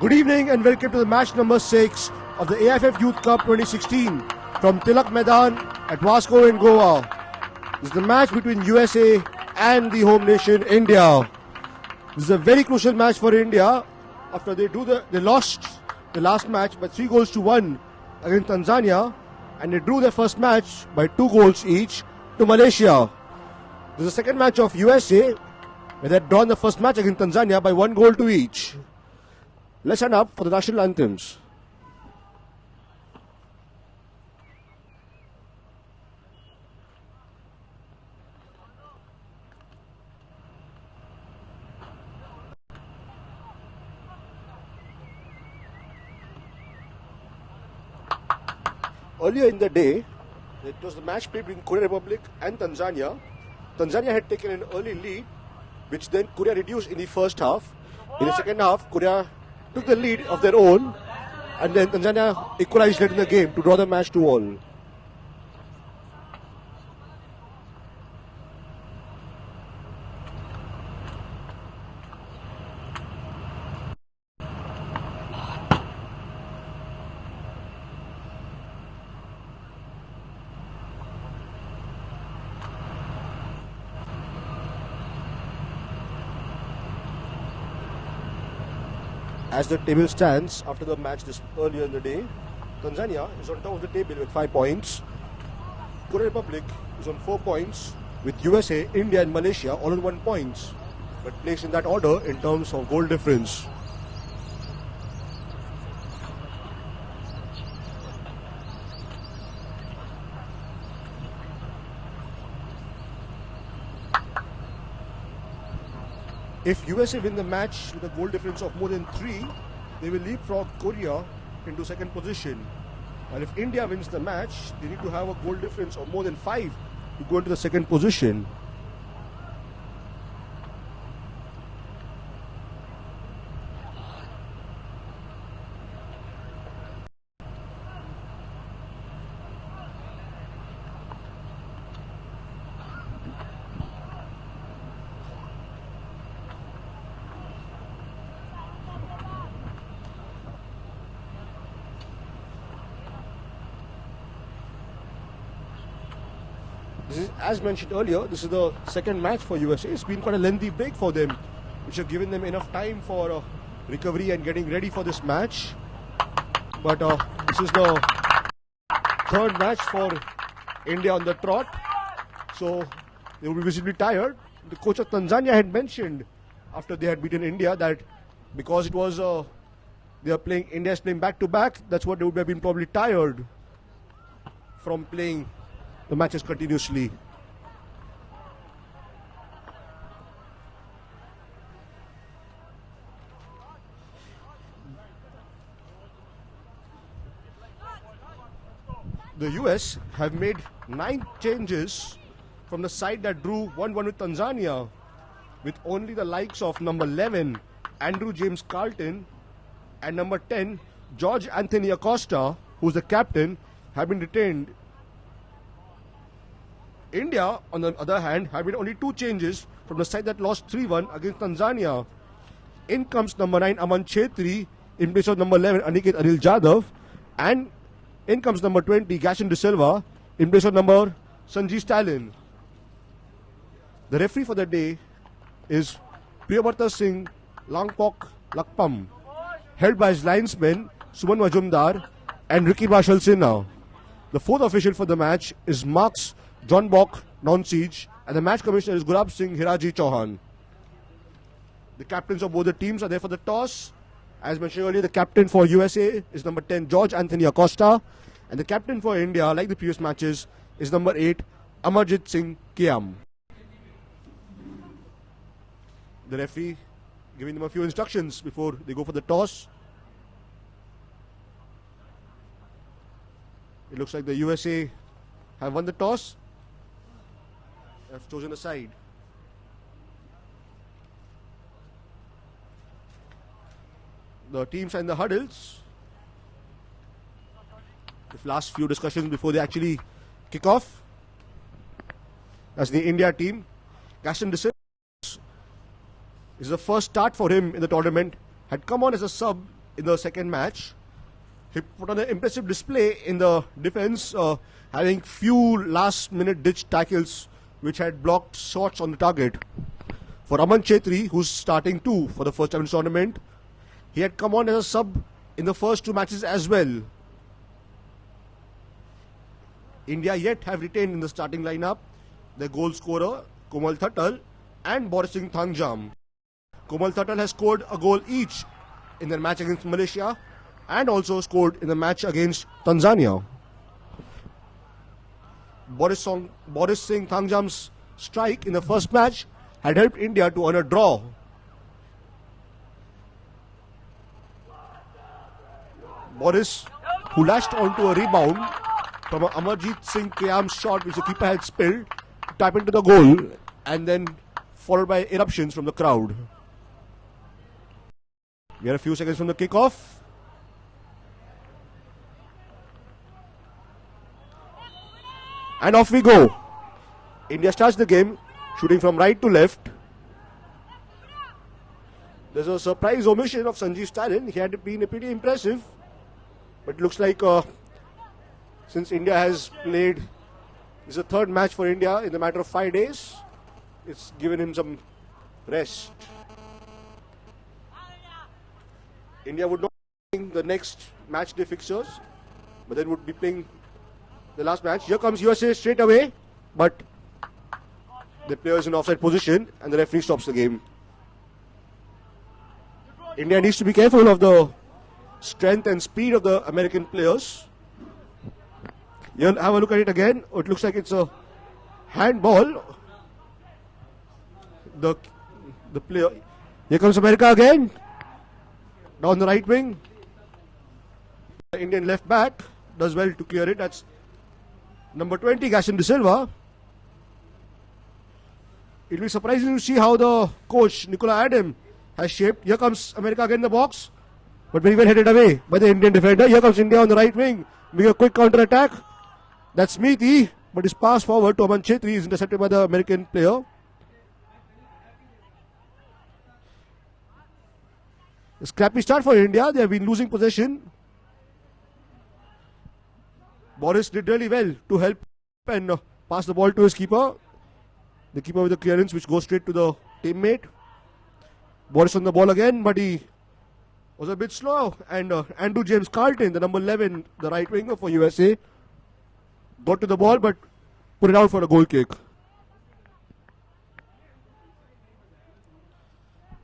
Good evening and welcome to the match number 6 of the AIFF Youth Cup 2016 from Tilak Maidan at Vasco in Goa. This is the match between USA and the home nation India. This is a very crucial match for India after they lost the last match by 3-1 against Tanzania, and they drew their first match by 2 goals each to Malaysia. This is the second match of USA where they had drawn the first match against Tanzania by 1 goal to each. Let's stand up for the national anthems. Earlier in the day, it was the match played between Korea Republic and Tanzania. Tanzania had taken an early lead, which then Korea reduced in the first half. In the second half, Korea took the lead of their own, and then Tanzania equalized late in the game to draw the match 2-2. As the table stands after the match this earlier in the day, Tanzania is on top of the table with 5 points. Korea Republic is on 4 points, with USA, India and Malaysia all on 1 point, but placed in that order in terms of goal difference. If USA win the match with a goal difference of more than 3, they will leapfrog Korea into second position. While if India wins the match, they need to have a goal difference of more than 5 to go into the second position. This is, as mentioned earlier, this is the second match for USA. It's been quite a lengthy break for them, which have given them enough time for recovery and getting ready for this match. But this is the third match for India on the trot, so they will be visibly tired. The coach of Tanzania had mentioned after they had beaten India that because it was India's playing back to back, that's what they would have been probably tired from playing the matches continuously. The US have made 9 changes from the side that drew 1-1 with Tanzania, with only the likes of number 11, Andrew James Carlton, and number 10, George Anthony Acosta, who's the captain, have been retained. India, on the other hand, have made only 2 changes from the side that lost 3-1 against Tanzania. In comes number 9, Aman Chetri, in place of number 11, Aniket Anil Jadhav, and in comes number 20, Gaston De Silva, in place of number Sanji Stalin. The referee for the day is Priyavarta Singh Langpok Lakpam, held by his linesmen Suman Majumdar and Ricky Marshall Sinha. The fourth official for the match is Marks John Bock, non-siege, and the match commissioner is Gulab Singh Hiraji Chauhan. The captains of both the teams are there for the toss. As mentioned earlier, the captain for USA is number 10, George Anthony Acosta, and the captain for India, like the previous matches, is number 8, Amarjit Singh Kiam. The referee giving them a few instructions before they go for the toss. It looks like the USA have won the toss, have chosen a side. The teams are in the huddles. The last few discussions before they actually kick off. As the India team, Gaston De Silva is the first start for him in the tournament. Had come on as a sub in the second match. He put on an impressive display in the defense, having few last-minute ditch tackles which had blocked shots on the target. For Aman Chetri, who's starting too for the first time in the tournament, he had come on as a sub in the first two matches as well. India yet have retained in the starting lineup their goal scorer Komal Thatal and Boris Singh Thangjam. Komal Thatal has scored a goal each in their match against Malaysia and also scored in the match against Tanzania. Boris Singh Thangjam's strike in the first match had helped India to earn a draw. Boris, who lashed onto a rebound from Amarjeet Singh Kayam's shot which the keeper had spilled, tap into the goal and then followed by eruptions from the crowd. We are a few seconds from the kickoff. And off we go. India starts the game, shooting from right to left. There's a surprise omission of Sanjeev Stalin. He had been pretty impressive. But it looks like since India has played, this is the third match for India in the matter of 5 days. It's given him some rest. India would not be playing the next match day fixtures, but then would be playing the last match. Here comes USA straight away, but the player is in offside position and the referee stops the game. India needs to be careful of the strength and speed of the American players. You'll have a look at it again. It looks like it's a handball. The player. Here comes America again. Down the right wing. The Indian left back does well to clear it. That's number 20, Gaston De Silva. It'll be surprising to see how the coach, Nicola Adam, has shaped. Here comes America again in the box. But very well headed away by the Indian defender. Here comes India on the right wing. Making a quick counter attack. That's Smithy. But his pass forward to Aman Chetri is intercepted by the American player. A scrappy start for India. They have been losing possession. Boris did really well to help and pass the ball to his keeper. The keeper with the clearance which goes straight to the teammate. Boris on the ball again, but he was a bit slow. And Andrew James Carlton, the number 11, the right winger for USA, got to the ball but put it out for a goal kick.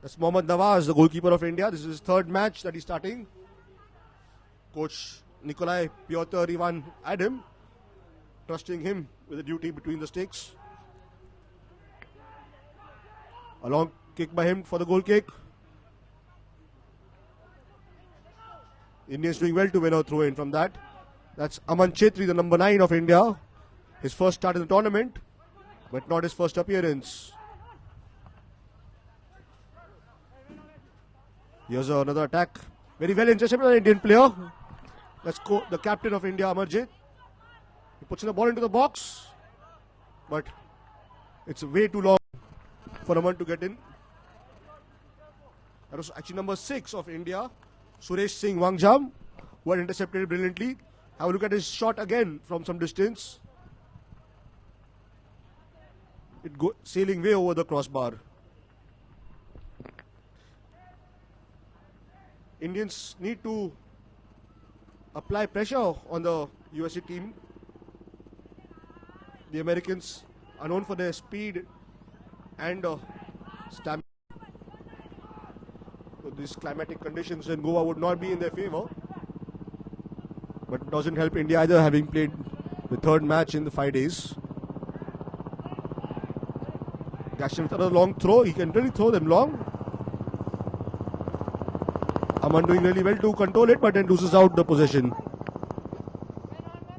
That's Mohammad Nawaz, the goalkeeper of India. This is his third match that he's starting. Coach Nikolai Piotr Ivan Adam trusting him with the duty between the sticks. A long kick by him for the goal kick. Indians doing well to win a throw in from that. That's Aman Chetri, the number 9 of India. His first start in the tournament, but not his first appearance. Here's another attack. Very well intercepted by the Indian player. That's the captain of India, Amarjeet. He puts the ball into the box, but it's way too long for Aman to get in. That was actually number 6 of India, Suresh Singh Wangjam, who had intercepted it brilliantly. Have a look at his shot again from some distance. It sailing way over the crossbar. Indians need to apply pressure on the USA team. The Americans are known for their speed and stamina. So these climatic conditions in Goa would not be in their favor. But it doesn't help India either, having played the third match in the 5 days. Gaston with another long throw. He can really throw them long. Aman doing really well to control it, but then loses out the possession.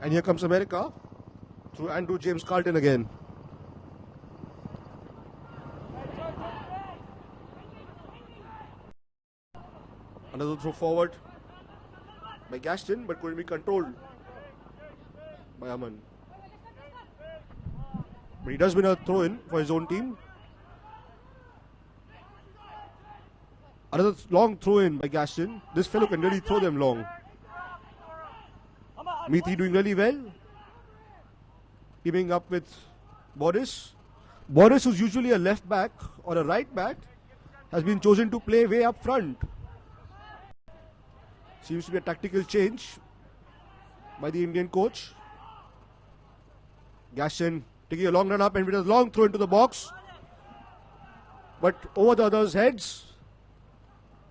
And here comes America through Andrew James Carlton again. Another throw forward by Gaston, but couldn't be controlled by Aman. But he does win a throw in for his own team. Another long throw in by Gaston. This fellow can really throw them long. Methi doing really well. Keeping up with Boris. Boris, who's usually a left back or a right back, has been chosen to play way up front. Seems to be a tactical change by the Indian coach. Gaston taking a long run up and with a long throw into the box. But over the others' heads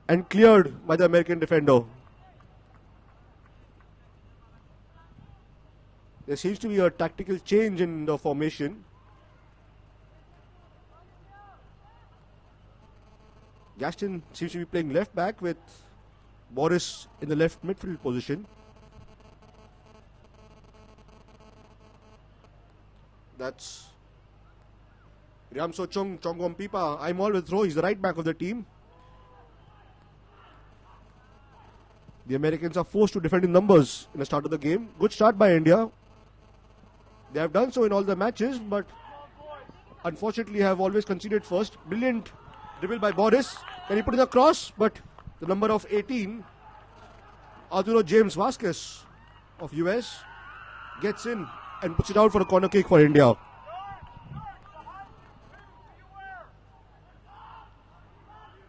and cleared by the American defender. There seems to be a tactical change in the formation. Gaston seems to be playing left back with Boris in the left midfield position. That's Riamso Chongom Pipa. I'm all with throw. He's the right back of the team. The Americans are forced to defend in numbers in the start of the game. Good start by India. They have done so in all the matches, but unfortunately have always conceded first. Brilliant dribble by Boris. Can he put in a cross? But the number of 18, Arturo James Vasquez of US, gets in and puts it out for a corner kick for India.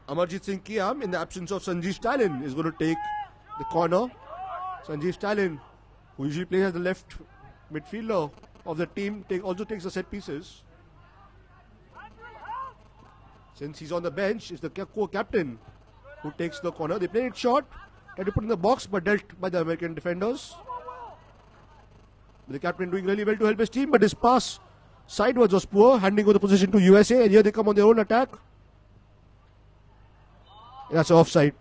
Amarjit Singh Kiam, in the absence of Sanjeev Stalin, is going to take the corner. Sanjeev Stalin, who usually plays as the left midfielder of the team, also takes the set pieces. Since he's on the bench, it's the co-captain who takes the corner. They play it short, try to put in the box, but dealt by the American defenders. The captain doing really well to help his team, but his pass sidewards was poor, handing over the position to USA, and here they come on their own attack. That's offside.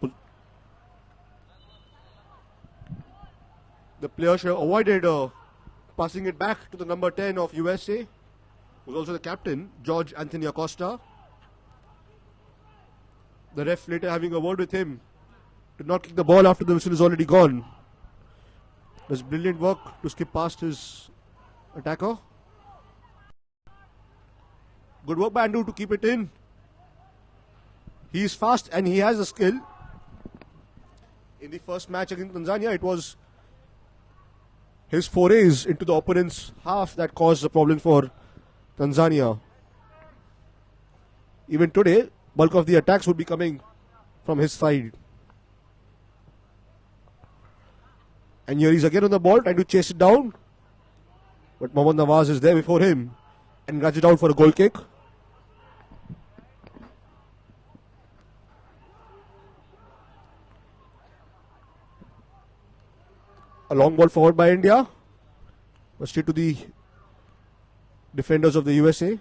The player should have avoided passing it back to the number 10 of USA, who's also the captain, George Anthony Acosta. The ref later having a word with him to not kick the ball after the whistle is already gone. Does brilliant work to skip past his attacker. Good work by Andrew to keep it in. He is fast and he has a skill. In the first match against Tanzania, it was his forays into the opponent's half that caused the problem for Tanzania. Even today, bulk of the attacks would be coming from his side. And here he's again on the ball, trying to chase it down. But Mohammad Nawaz is there before him and grabs it out for a goal kick. A long ball forward by India, but straight to the defenders of the USA.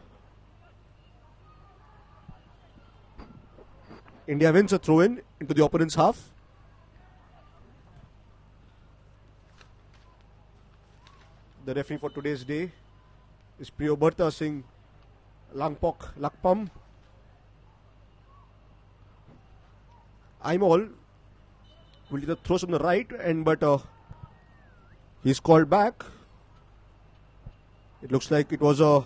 India wins a throw-in into the opponent's half. The referee for today's day is Priyoberta Singh Langpok Lakpam. Aimol will either throw from the right, but he's called back. It looks like it was a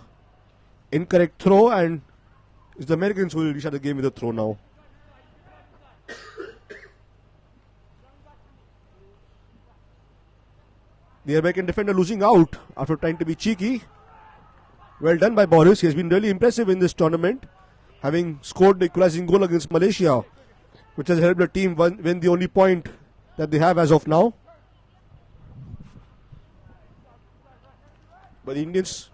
incorrect throw, and it's the Americans who will restart the game with a throw now. The American defender losing out after trying to be cheeky. Well done by Boris. He has been really impressive in this tournament, having scored the equalizing goal against Malaysia, which has helped the team win the only point that they have as of now. But the Indians,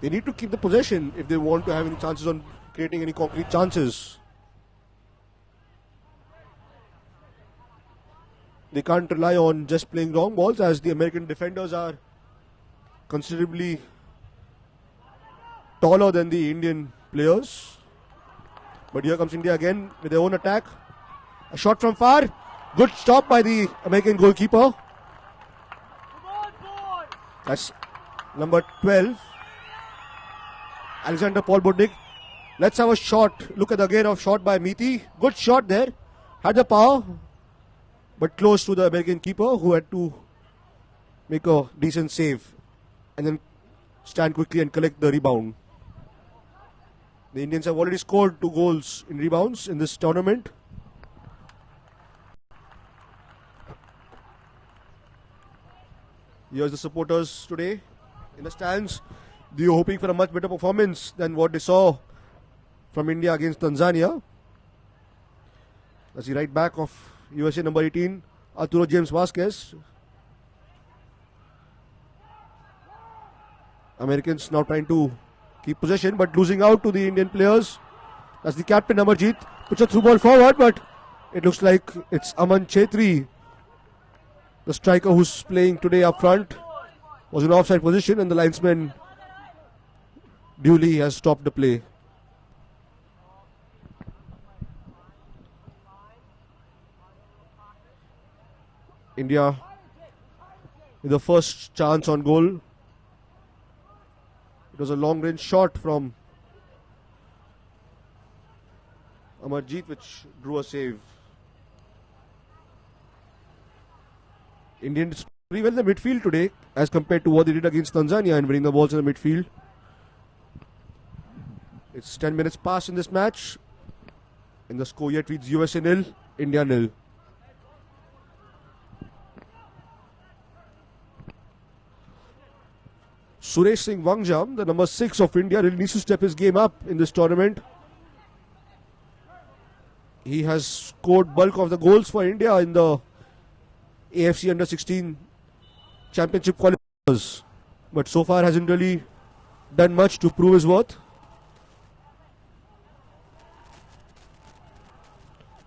they need to keep the possession if they want to have any chances on creating any concrete chances. They can't rely on just playing long balls, as the American defenders are considerably taller than the Indian players. But here comes India again with their own attack. A shot from far. Good stop by the American goalkeeper. That's number 12, Alexander Paul Budnik. Let's have a shot. Look at the again of shot by Methi. Good shot there. Had the power, but close to the American keeper, who had to make a decent save and then stand quickly and collect the rebound. The Indians have already scored 2 goals in rebounds in this tournament. Here's the supporters today in the stands. They are hoping for a much better performance than what they saw from India against Tanzania. That's the right back of USA number 18, Arturo James Vasquez. Americans now trying to keep possession but losing out to the Indian players. That's the captain Amarjeet. Puts a through ball forward, but it looks like it's Aman Chetri, the striker who's playing today up front, was in offside position and the linesman duly has stopped the play. India with the first chance on goal. It was a long range shot from Amarjeet which drew a save. Indians very well in the midfield today as compared to what they did against Tanzania and winning the balls in the midfield. It's 10 minutes past in this match and the score yet reads USA 0, India 0. Suresh Singh Wangjam, the number 6 of India, really needs to step his game up in this tournament. He has scored bulk of the goals for India in the AFC Under-16 Championship qualifiers, but so far hasn't really done much to prove his worth.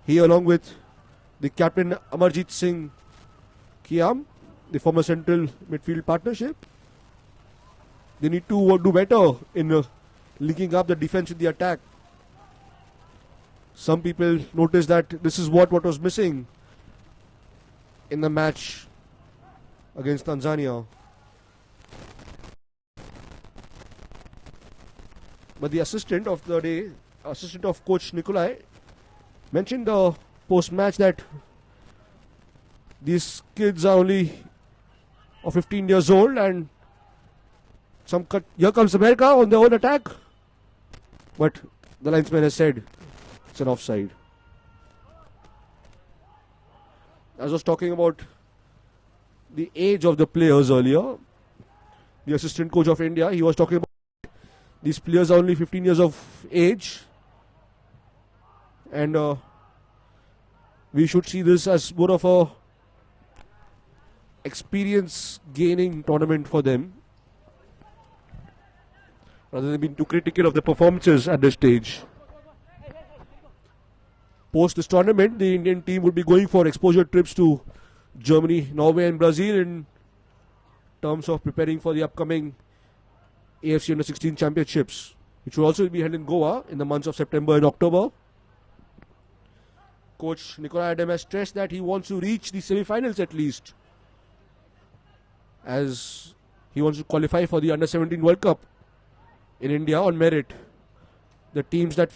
He, along with the captain Amarjeet Singh Kiam, the former central midfield partnership, they need to do better in linking up the defense with the attack. Some people noticed that this is what was missing in the match against Tanzania. But the assistant of the day, assistant of coach Nikolai, mentioned the post-match that these kids are only 15 years old and here comes America on their own attack. But the linesman has said it's an offside. As I was talking about the age of the players earlier, the assistant coach of India, he was talking about these players are only 15 years of age and we should see this as more of a experience gaining tournament for them rather than being too critical of the performances at this stage. Post this tournament, the Indian team would be going for exposure trips to Germany, Norway and Brazil in terms of preparing for the upcoming AFC Under-16 Championships, which will also be held in Goa in the months of September and October. Coach Nikolai Adam has stressed that he wants to reach the semi-finals at least, as he wants to qualify for the Under-17 World Cup in India on merit. The teams that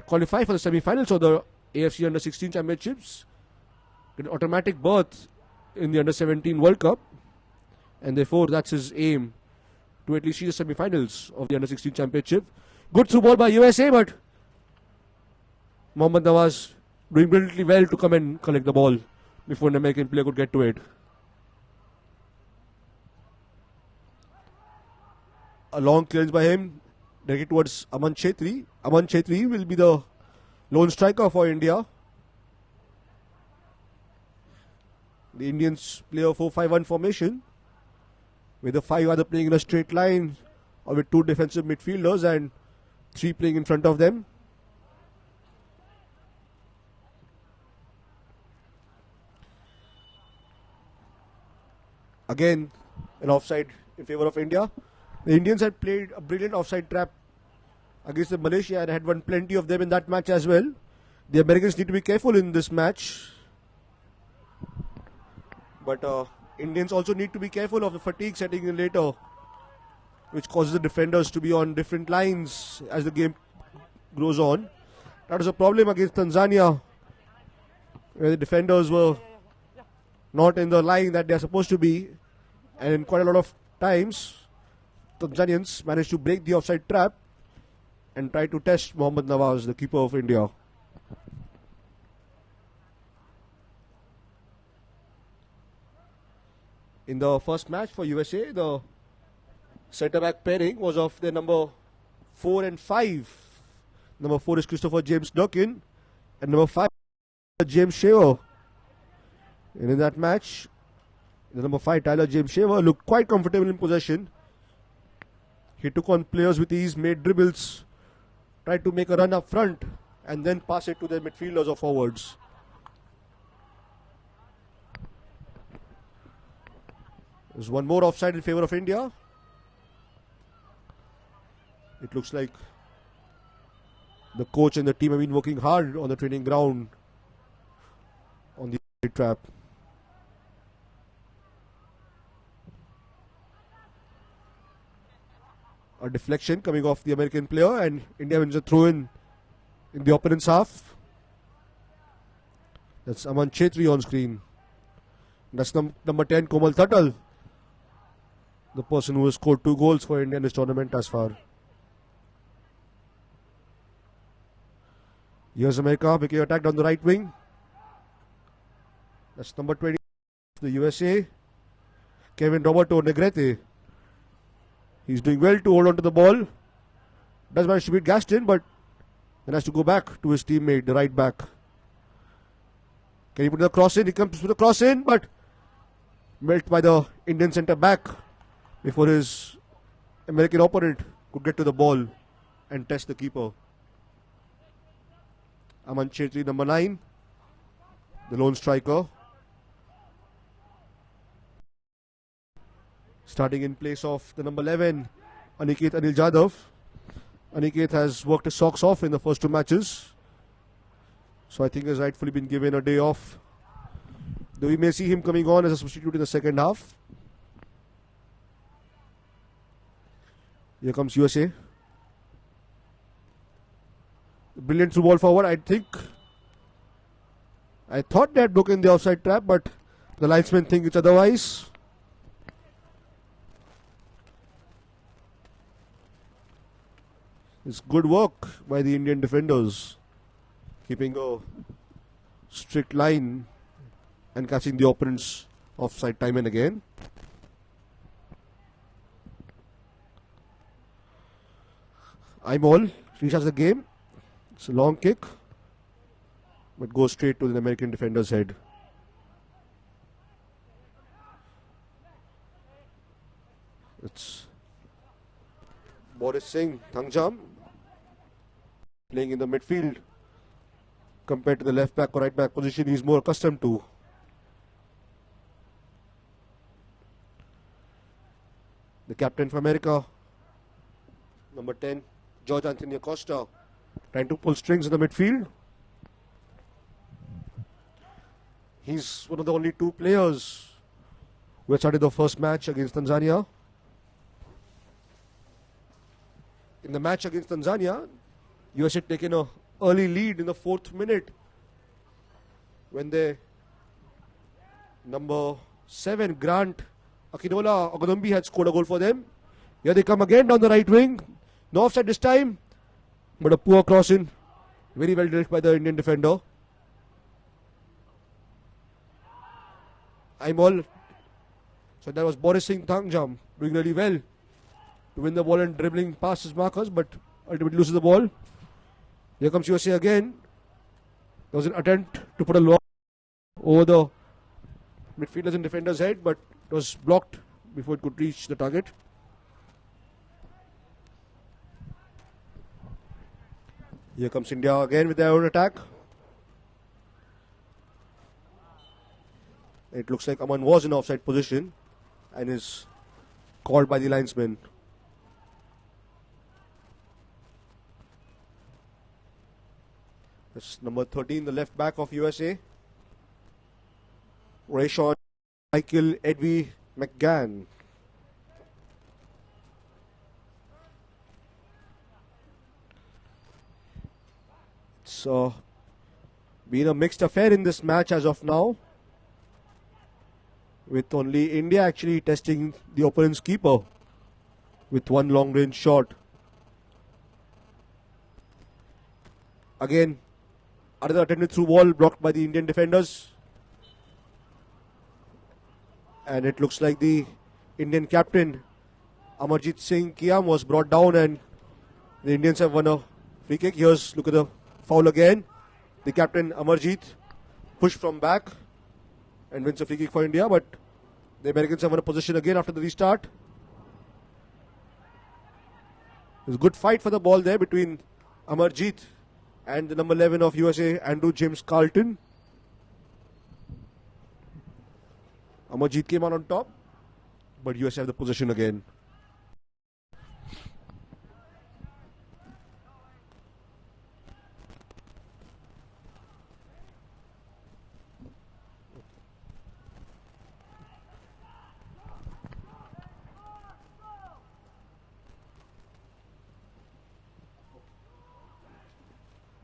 qualify for the semi-finals of the AFC Under-16 Championships get an automatic berth in the Under-17 World Cup, and therefore that's his aim, to at least reach the semi-finals of the Under-16 Championship. Good through ball by USA, but Mohammad Nawaz doing brilliantly well to come and collect the ball before an American player could get to it. A long clearance by him, directed towards Aman Chetri. Aman Chetri will be the lone striker for India. The Indians play a 4-5-1 formation, with the 5 either playing in a straight line or with 2 defensive midfielders and 3 playing in front of them. Again, an offside in favour of India. The Indians had played a brilliant offside trap against Malaysia and had won plenty of them in that match as well. The Americans need to be careful in this match. But Indians also need to be careful of the fatigue setting in later, which causes the defenders to be on different lines as the game goes on. That was a problem against Tanzania, where the defenders were not in the line that they are supposed to be, and in quite a lot of times Tanzanians managed to break the offside trap and try to test Mohammad Nawaz, the keeper of India. In the first match for USA, the centre-back pairing was of the number 4 and 5. Number 4 is Christopher James Durkin, and number 5 James Shaver. And in that match, the number 5 Tyler James Shaver looked quite comfortable in possession. He took on players with ease, made dribbles, tried to make a run up front, and then pass it to the midfielders or forwards. There's one more offside in favour of India. It looks like the coach and the team have been working hard on the training ground on the trap. A deflection coming off the American player, and India wins a throw in the opponent's half. That's Aman Chetri on screen. That's number 10 Komal Thatal, the person who has scored 2 goals for India in this tournament as far. Here's America making an attack down the right wing. That's number 20, the USA, Kevin Roberto Negrete. He's doing well to hold on to the ball. Does manage to beat Gaston, but then has to go back to his teammate, the right back. Can he put the cross in? He comes with the cross in, but met by the Indian centre back before his American opponent could get to the ball and test the keeper. Aman Chetri, number 9, the lone striker. Starting in place of the number 11, Aniket Anil Jadhav. Aniket has worked his socks off in the first 2 matches, so I think has rightfully been given a day off. Though we may see him coming on as a substitute in the second half. Here comes USA. Brilliant through ball forward. I thought they had broken the offside trap, but the linesmen think it's otherwise. It's good work by the Indian defenders, keeping a strict line and catching the opponents offside time and again. I'm all. Restarts the game. It's a long kick, but goes straight to the American defender's head. It's Boris Singh Thangjam playing in the midfield compared to the left back or right back position he's more accustomed to. The captain for America, number 10, George Anthony Acosta, trying to pull strings in the midfield. He's one of the only 2 players who had started the first match against Tanzania. In the match against Tanzania, US had taken an early lead in the 4th minute when the number 7, Grant Akinola Ogunumbi, had scored a goal for them. Here they come again down the right wing. No offside this time, but a poor cross in. Very well dealt by the Indian defender. I'm all. So that was Boris Singh Thangjam doing really well to win the ball and dribbling past his markers, but ultimately loses the ball. Here comes USA again. There was an attempt to put a lock over the midfielders and defenders' head, but it was blocked before it could reach the target. Here comes India again with their own attack. It looks like Aman was in offside position and is called by the linesman. That's number 13, the left back of USA. Rayshon Michael Edwy McGann. It's been a mixed affair in this match as of now, with only India actually testing the opponent's keeper with one long range shot. Again, another attempted through ball blocked by the Indian defenders. And it looks like the Indian captain Amarjit Singh Kiam was brought down and the Indians have won a free kick. Here's, look at the foul again. The captain Amarjit pushed from back and wins a free kick for India, but the Americans have won a position again after the restart. There's a good fight for the ball there between Amarjit and the number 11 of USA, Andrew James Carlton. Amarjit came out on top, but USA have the possession again.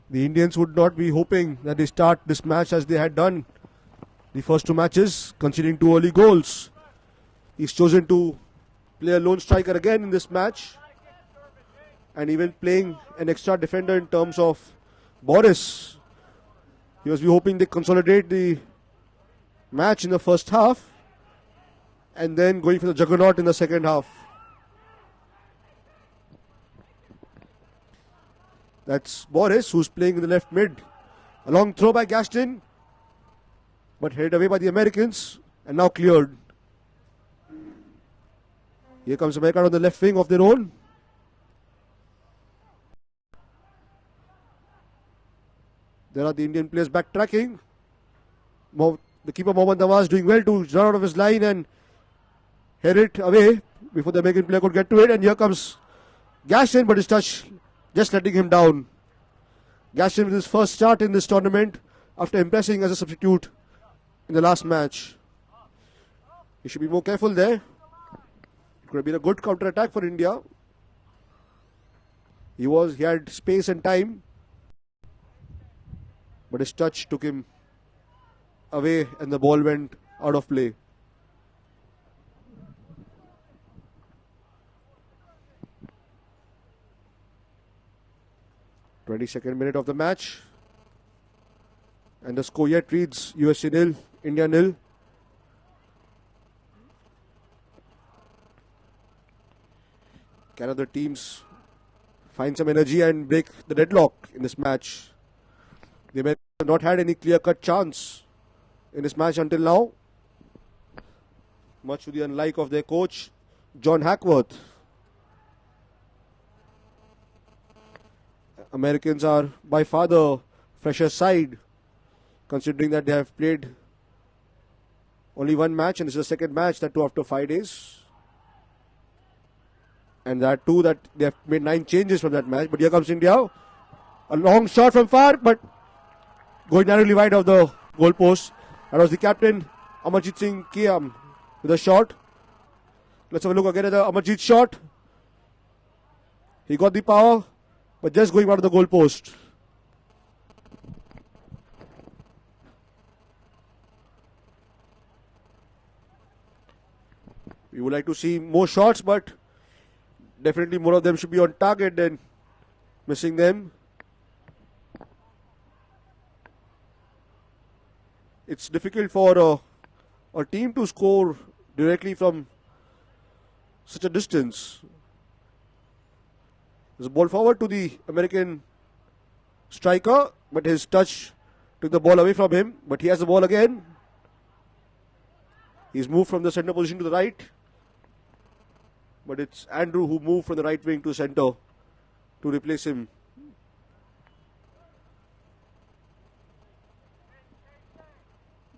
The Indians would not be hoping that they start this match as they had done the first two matches, conceding 2 early goals. He's chosen to play a lone striker again in this match and even playing an extra defender in terms of Boris. He was hoping they consolidate the match in the first half and then going for the juggernaut in the second half. That's Boris, who's playing in the left mid. A long throw by Gaston, but headed away by the Americans and now cleared. Here comes America on the left wing of their own. There are the Indian players backtracking. The keeper Mohammad Nawaz doing well to run out of his line and head it away before the American player could get to it. And here comes Gaston, but his touch just letting him down. Gaston with his first start in this tournament after impressing as a substitute in the last match. He should be more careful there. It could have been a good counter-attack for India. He had space and time, but his touch took him away and the ball went out of play. (22nd minute of the match), and the score yet reads USA 0, India 0. Can other teams find some energy and break the deadlock in this match? They may have not had any clear-cut chance in this match until now, much to the unlike of their coach, John Hackworth. Americans are by far the fresher side, considering that they have played only one match, and this is the second match, that too after 5 days. And that too, that they have made 9 changes from that match. But here comes India. A long shot from far, but going narrowly wide of the goalpost. That was the captain, Amarjit Singh Kiam, with a shot. Let's have a look again at the Amarjit shot. He got the power, but just going out of the goalpost. We would like to see more shots, but definitely more of them should be on target than missing them. It's difficult for a team to score directly from such a distance. There's a ball forward to the American striker, but his touch took the ball away from him. But he has the ball again. He's moved from the center position to the right. But it's Andrew who moved from the right wing to center to replace him.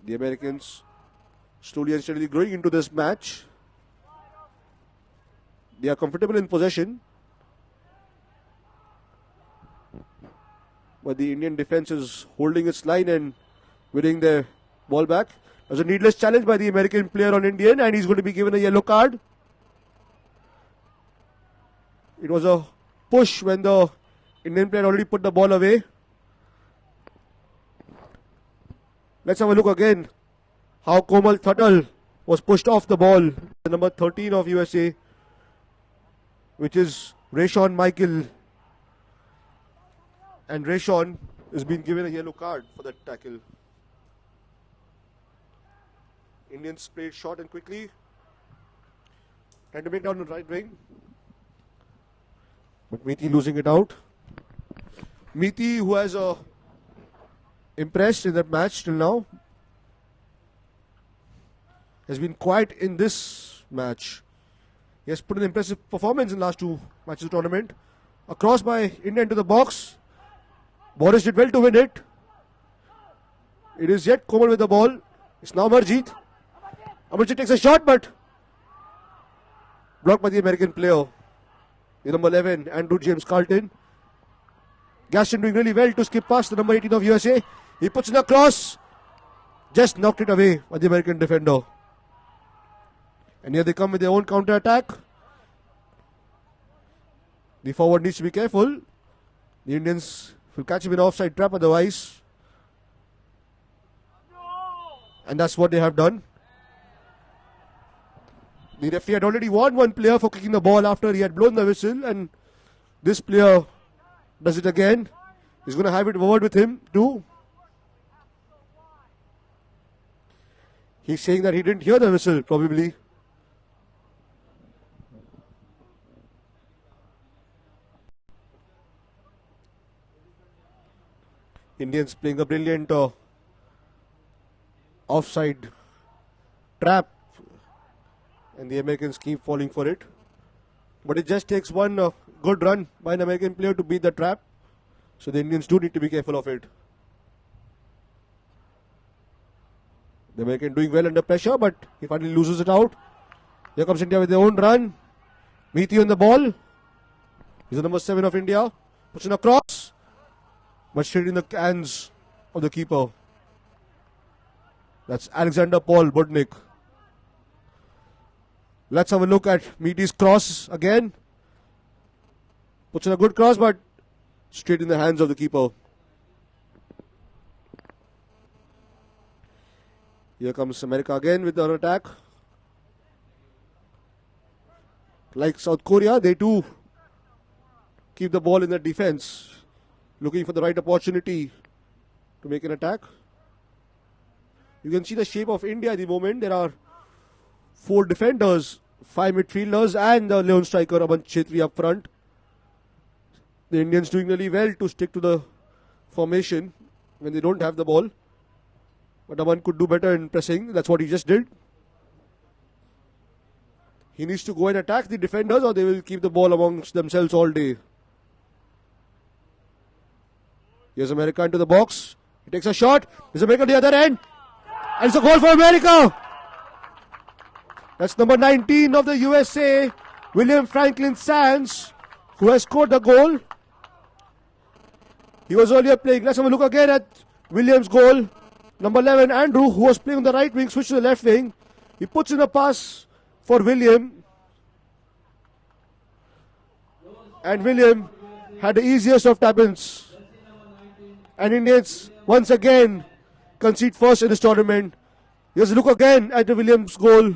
The Americans slowly and steadily growing into this match. They are comfortable in possession, but the Indian defense is holding its line and winning their ball back. There's a needless challenge by the American player on Indian, and he's going to be given a yellow card. It was a push when the Indian player already put the ball away. Let's have a look again how Komal Thatal was pushed off the ball. The number 13 of USA, which is Rayshon Michael. And Rayshon has been given a yellow card for that tackle. Indians played short and quickly. Trying to make down the right wing. But Methi losing it out. Methi, who has impressed in that match till now, has been quiet in this match. He has put an impressive performance in the last two matches of the tournament. A cross by India into the box. Boris did well to win it. It is yet Komal with the ball. It's now Amarjeet. Amarjeet takes a shot, but blocked by the American player. The number 11, Andrew James Carlton. Gaston doing really well to skip past the number 18 of USA. He puts in a cross. Just knocked it away by the American defender. And here they come with their own counter attack. The forward needs to be careful. The Indians will catch him in offside trap otherwise. And that's what they have done. The referee had already warned one player for kicking the ball after he had blown the whistle, and this player does it again. He's going to have it forward with him too. He's saying that he didn't hear the whistle, probably. Indians playing a brilliant offside trap, and the Americans keep falling for it. But it just takes one good run by an American player to beat the trap. So the Indians do need to be careful of it. The American doing well under pressure, but he finally loses it out. Here comes India with their own run. Methi on the ball. He's the number 7 of India. Puts in a cross, but straight in the hands of the keeper. That's Alexander Paul Budnik. Let's have a look at Methi's cross again. Puts in a good cross, but straight in the hands of the keeper. Here comes America again with an attack. Like South Korea, they too keep the ball in the defense, looking for the right opportunity to make an attack. You can see the shape of India at the moment. There are 4 defenders, 5 midfielders, and the lone striker Aman Chetri up front. The Indians doing really well to stick to the formation when they don't have the ball. But Aman could do better in pressing. That's what he just did. He needs to go and attack the defenders, or they will keep the ball amongst themselves all day. Here's America into the box. He takes a shot. There's America at the other end. And it's a goal for America. That's number 19 of the USA, William Franklin Sands, who has scored the goal. He was earlier playing. Let's have a look again at William's goal. Number 11, Andrew, who was playing on the right wing, switched to the left wing. He puts in a pass for William. And William had the easiest of tap-ins. And Indians once again concede first in this tournament. Here's a look again at the Williams goal.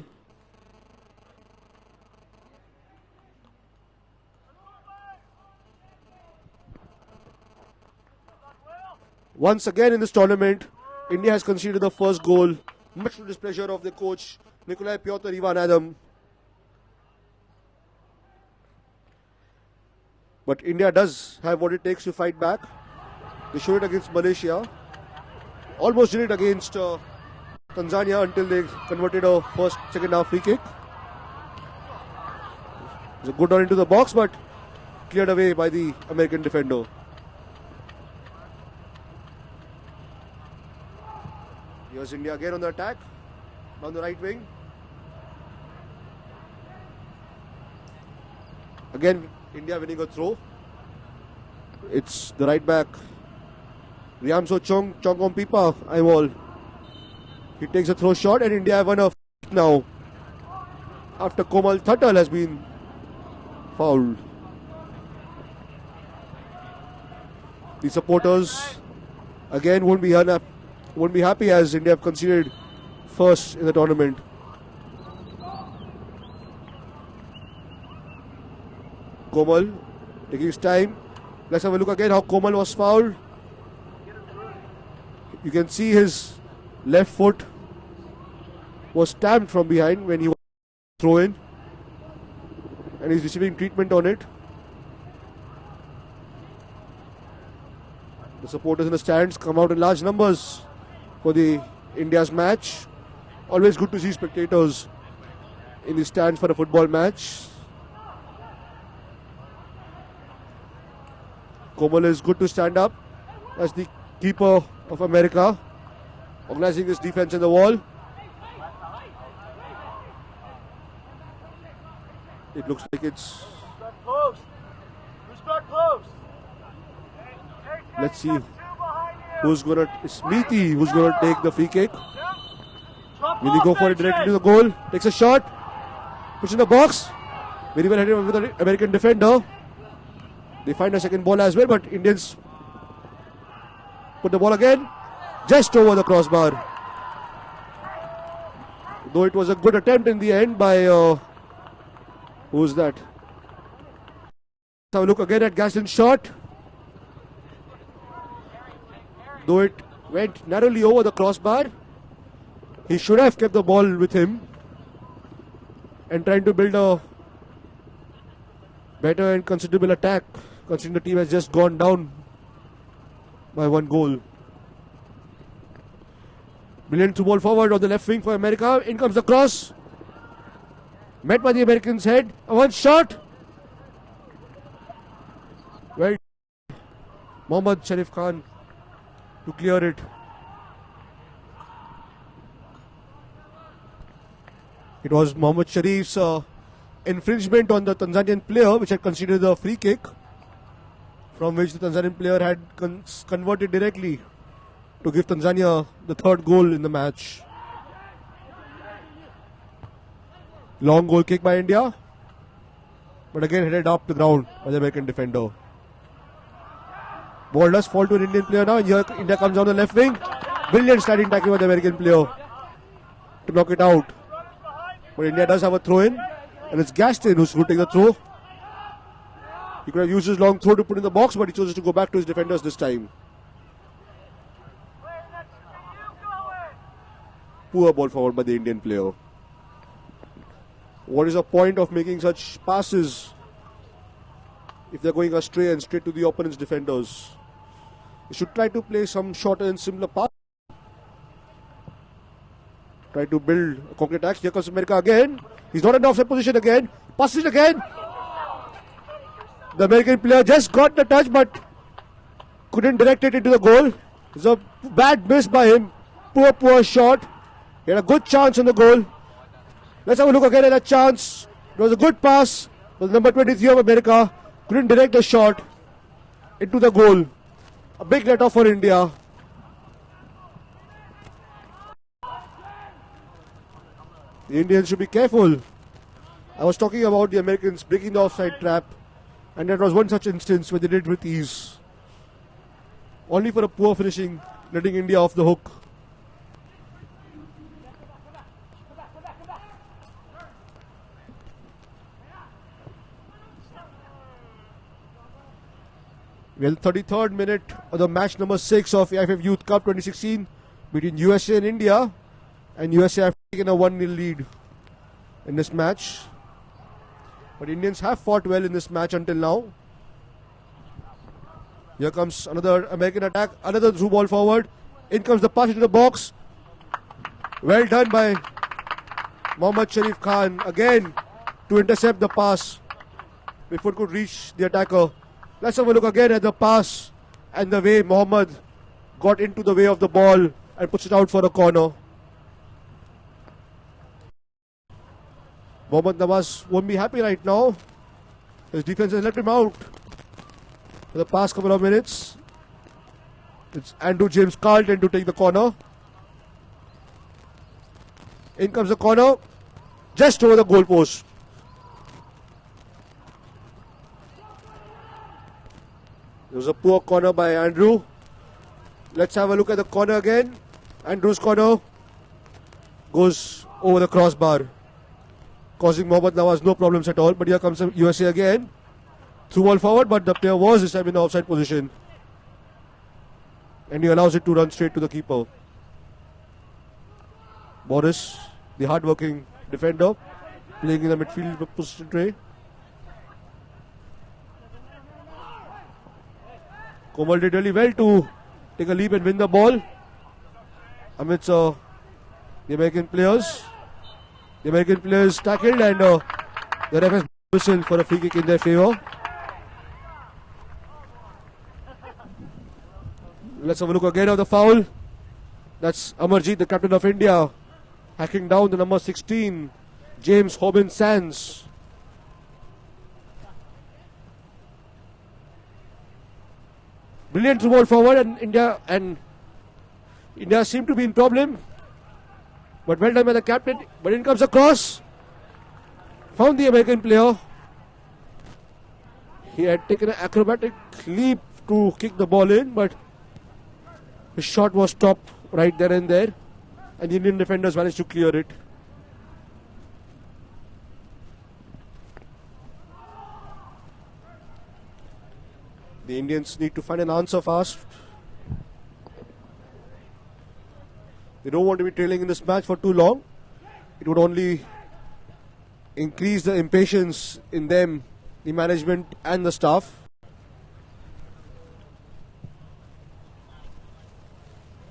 Once again in this tournament, India has conceded the first goal, much to the displeasure of the coach, Nikolai Piotr Ivan Adam. But India does have what it takes to fight back. They showed it against Malaysia. Almost did it against Tanzania until they converted a second half free kick. It was a good run into the box, but cleared away by the American defender. Here's India again on the attack, down the right wing. Again, India winning a throw. It's the right back, Riamso Chongom Pipa, Imol. He takes a throw shot, and India have won a now after Komal Thatal has been fouled. The supporters again won't be happy as India have conceded first in the tournament. Komal taking his time. Let's have a look again how Komal was fouled. You can see his left foot was stamped from behind when he was thrown in, and he's receiving treatment on it. The supporters in the stands come out in large numbers for the India's match. Always good to see spectators in the stands for a football match. Komal is good to stand up as the keeper of America, organizing this defense in the wall. It looks like it's... Let's see who's gonna... It's Smithy who's gonna take the free kick. Will he go for it directly to the goal? Takes a shot. Puts in the box. Very well headed with the American defender. They find a second ball as well, but Indians put the ball again. Just over the crossbar. Though it was a good attempt in the end by... who's that? Let's have a look again at Gaston's shot. Though it went narrowly over the crossbar, he should have kept the ball with him and trying to build a better and considerable attack, considering the team has just gone down by 1 goal. Brilliant through ball forward on the left wing for America. In comes the cross. Met by the Americans' head. A one shot. Well, Mohammad Sharif Khan to clear it. It was Mohammad Sharif's infringement on the Tanzanian player, which had conceded the free kick, from which the Tanzanian player had converted directly to give Tanzania the 3rd goal in the match. Long goal kick by India, but again headed up the ground by the American defender. Ball does fall to an Indian player now, and here India comes down the left wing. Brilliant sliding tackle by the American player to knock it out. But India does have a throw in, and it's Gaston who's going to take the throw. He could have used his long throw to put in the box, but he chooses to go back to his defenders this time. Poor ball forward by the Indian player. What is the point of making such passes if they're going astray and straight to the opponent's defenders? You should try to play some shorter and similar passes. Try to build a concrete attacks. Here comes America again. He's not in the offside position again. Passes it again. The American player just got the touch but couldn't direct it into the goal. It's a bad miss by him. Poor shot. He had a good chance on the goal. Let's have a look again at that chance. It was a good pass. It was number 23 of America. Couldn't direct the shot into the goal. A big let off for India. The Indians should be careful. I was talking about the Americans breaking the offside trap, and that was one such instance where they did it with ease. Only for a poor finishing, letting India off the hook. Well, 33rd minute of the match number 6 of AIFF Youth Cup 2016 between USA and India, and USA have taken a 1-0 lead in this match. But Indians have fought well in this match until now. Here comes another American attack, another through ball forward. In comes the pass into the box. Well done by Mohammad Sharif Khan again to intercept the pass before it could reach the attacker. Let's have a look again at the pass and the way Mohammad got into the way of the ball and puts it out for a corner. Mohammad Nawaz won't be happy right now. His defense has left him out for the past couple of minutes. It's Andrew James Carlton to take the corner. In comes the corner, just over the goalpost. It was a poor corner by Andrew. Let's have a look at the corner again. Andrew's corner goes over the crossbar, causing Mohammad Nawaz no problems at all. But here comes the USA again. Through ball forward, but the player was this time in the offside position. And he allows it to run straight to the keeper. Boris the hard-working defender, playing in the midfield position tray. Komal did really well to take a leap and win the ball amidst the American players. The American players tackled and the ref has whistled for a free kick in their favour. Let's have a look again of the foul. That's Amarjeet, the captain of India, hacking down the number 16, James Hobbin Sands. Brilliant through ball forward, and India seemed to be in problem. But well done by the captain. But in comes a cross. Found the American player. He had taken an acrobatic leap to kick the ball in, but his shot was stopped right there and there, and the Indian defenders managed to clear it. The Indians need to find an answer fast. They don't want to be trailing in this match for too long. It would only increase the impatience in them, the management and the staff.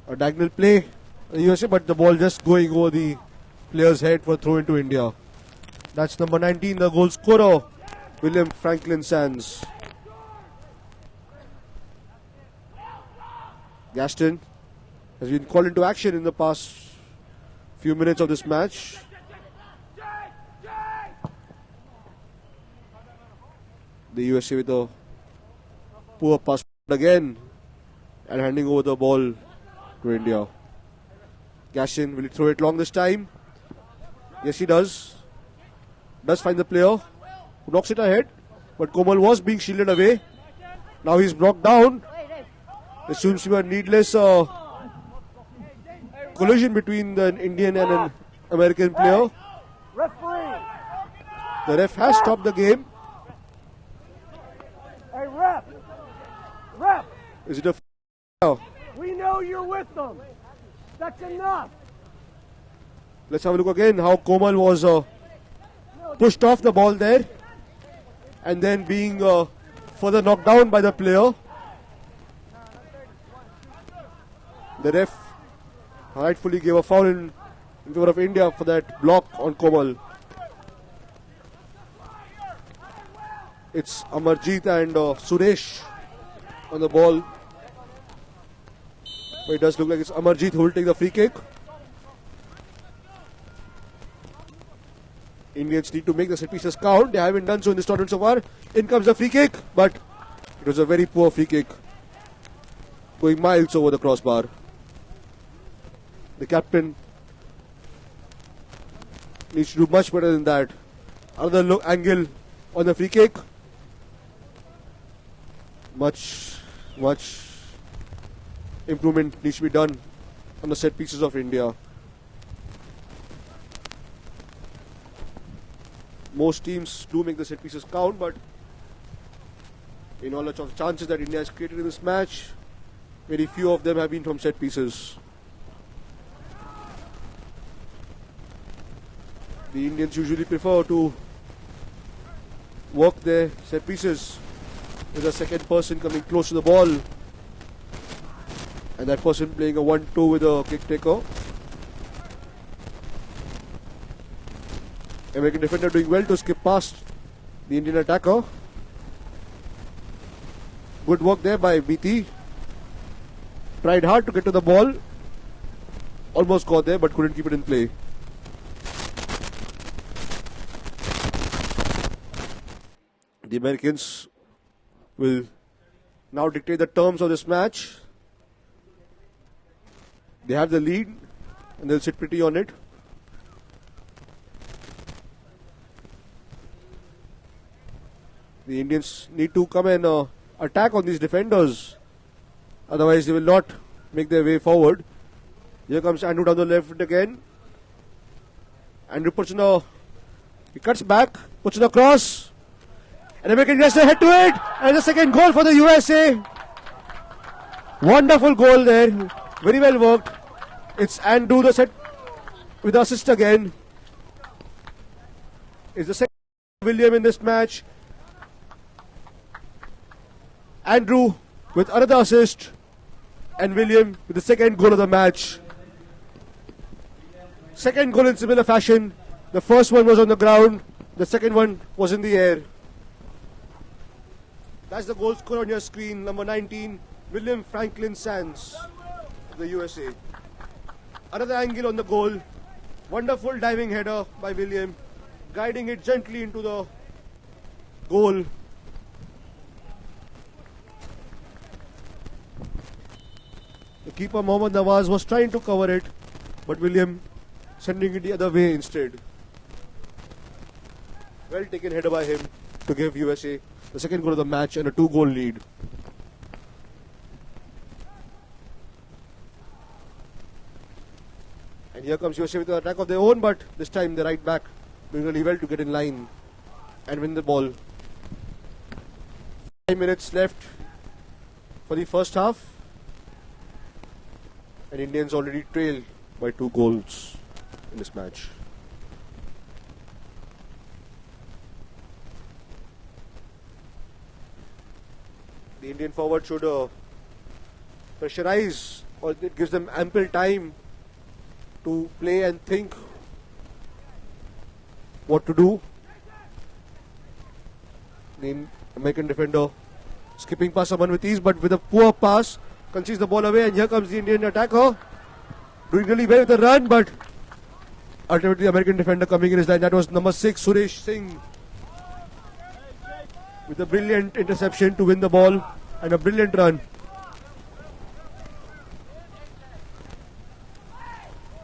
A diagonal play in the USA, but the ball just going over the player's head for a throw into India. That's number 19, the goal scorer, William Franklin Sands. Gaston has been called into action in the past few minutes of this match. The USA with a poor pass again and handing over the ball to India. Gaston, will he throw it long this time? Yes, he does. Does find the player who knocks it ahead, but Komal was being shielded away. Now he's blocked down. There seems to be a needless collision between the Indian and an American player. The ref has stopped the game. Hey, ref! Is it a foul? We know you're with them. That's enough. Let's have a look again how Komal was pushed off the ball there and then being further knocked down by the player. The ref rightfully gave a foul in favor of India for that block on Komal. It's Amarjeet and Suresh on the ball. But it does look like it's Amarjeet who will take the free kick. Indians need to make the set pieces count. They haven't done so in this tournament so far. In comes the free kick, but it was a very poor free kick, going miles over the crossbar. The captain needs to do much better than that. Another angle on the free kick. Much improvement needs to be done on the set pieces of India. Most teams do make the set pieces count, but in all the chances that India has created in this match, very few of them have been from set pieces. The Indians usually prefer to work their set pieces with a second person coming close to the ball, and that person playing a 1-2 with a kick taker. American defender doing well to skip past the Indian attacker. Good work there by BT. Tried hard to get to the ball. Almost got there but couldn't keep it in play. The Americans will now dictate the terms of this match. They have the lead and they'll sit pretty on it. The Indians need to come and attack on these defenders. Otherwise they will not make their way forward. Here comes Andrew down the left again. Andrew puts in a... He cuts back, puts in a cross. And American gets the head to it. And the second goal for the USA. Wonderful goal there. Very well worked. It's Andrew, the set with the assist again. Is the second William in this match. Andrew with another assist. And William with the second goal of the match. Second goal in similar fashion. The first one was on the ground. The second one was in the air. That's the goal score on your screen. Number 19, William Franklin Sands of the USA. Another angle on the goal. Wonderful diving header by William, guiding it gently into the goal. The keeper Mohammad Nawaz was trying to cover it, but William sending it the other way instead. Well taken header by him to give USA the second goal of the match and a 2-goal lead. And here comes USA with an attack of their own, but this time the right back doing really well to get in line and win the ball. 5 minutes left for the first half. And Indians already trail by 2 goals in this match. The Indian forward should pressurize, or it gives them ample time to play and think what to do. The American defender skipping past someone with ease, but with a poor pass, concedes the ball away, and here comes the Indian attacker doing really well with the run, but ultimately the American defender coming in his line. That was number 6, Suresh Singh, with a brilliant interception to win the ball and a brilliant run.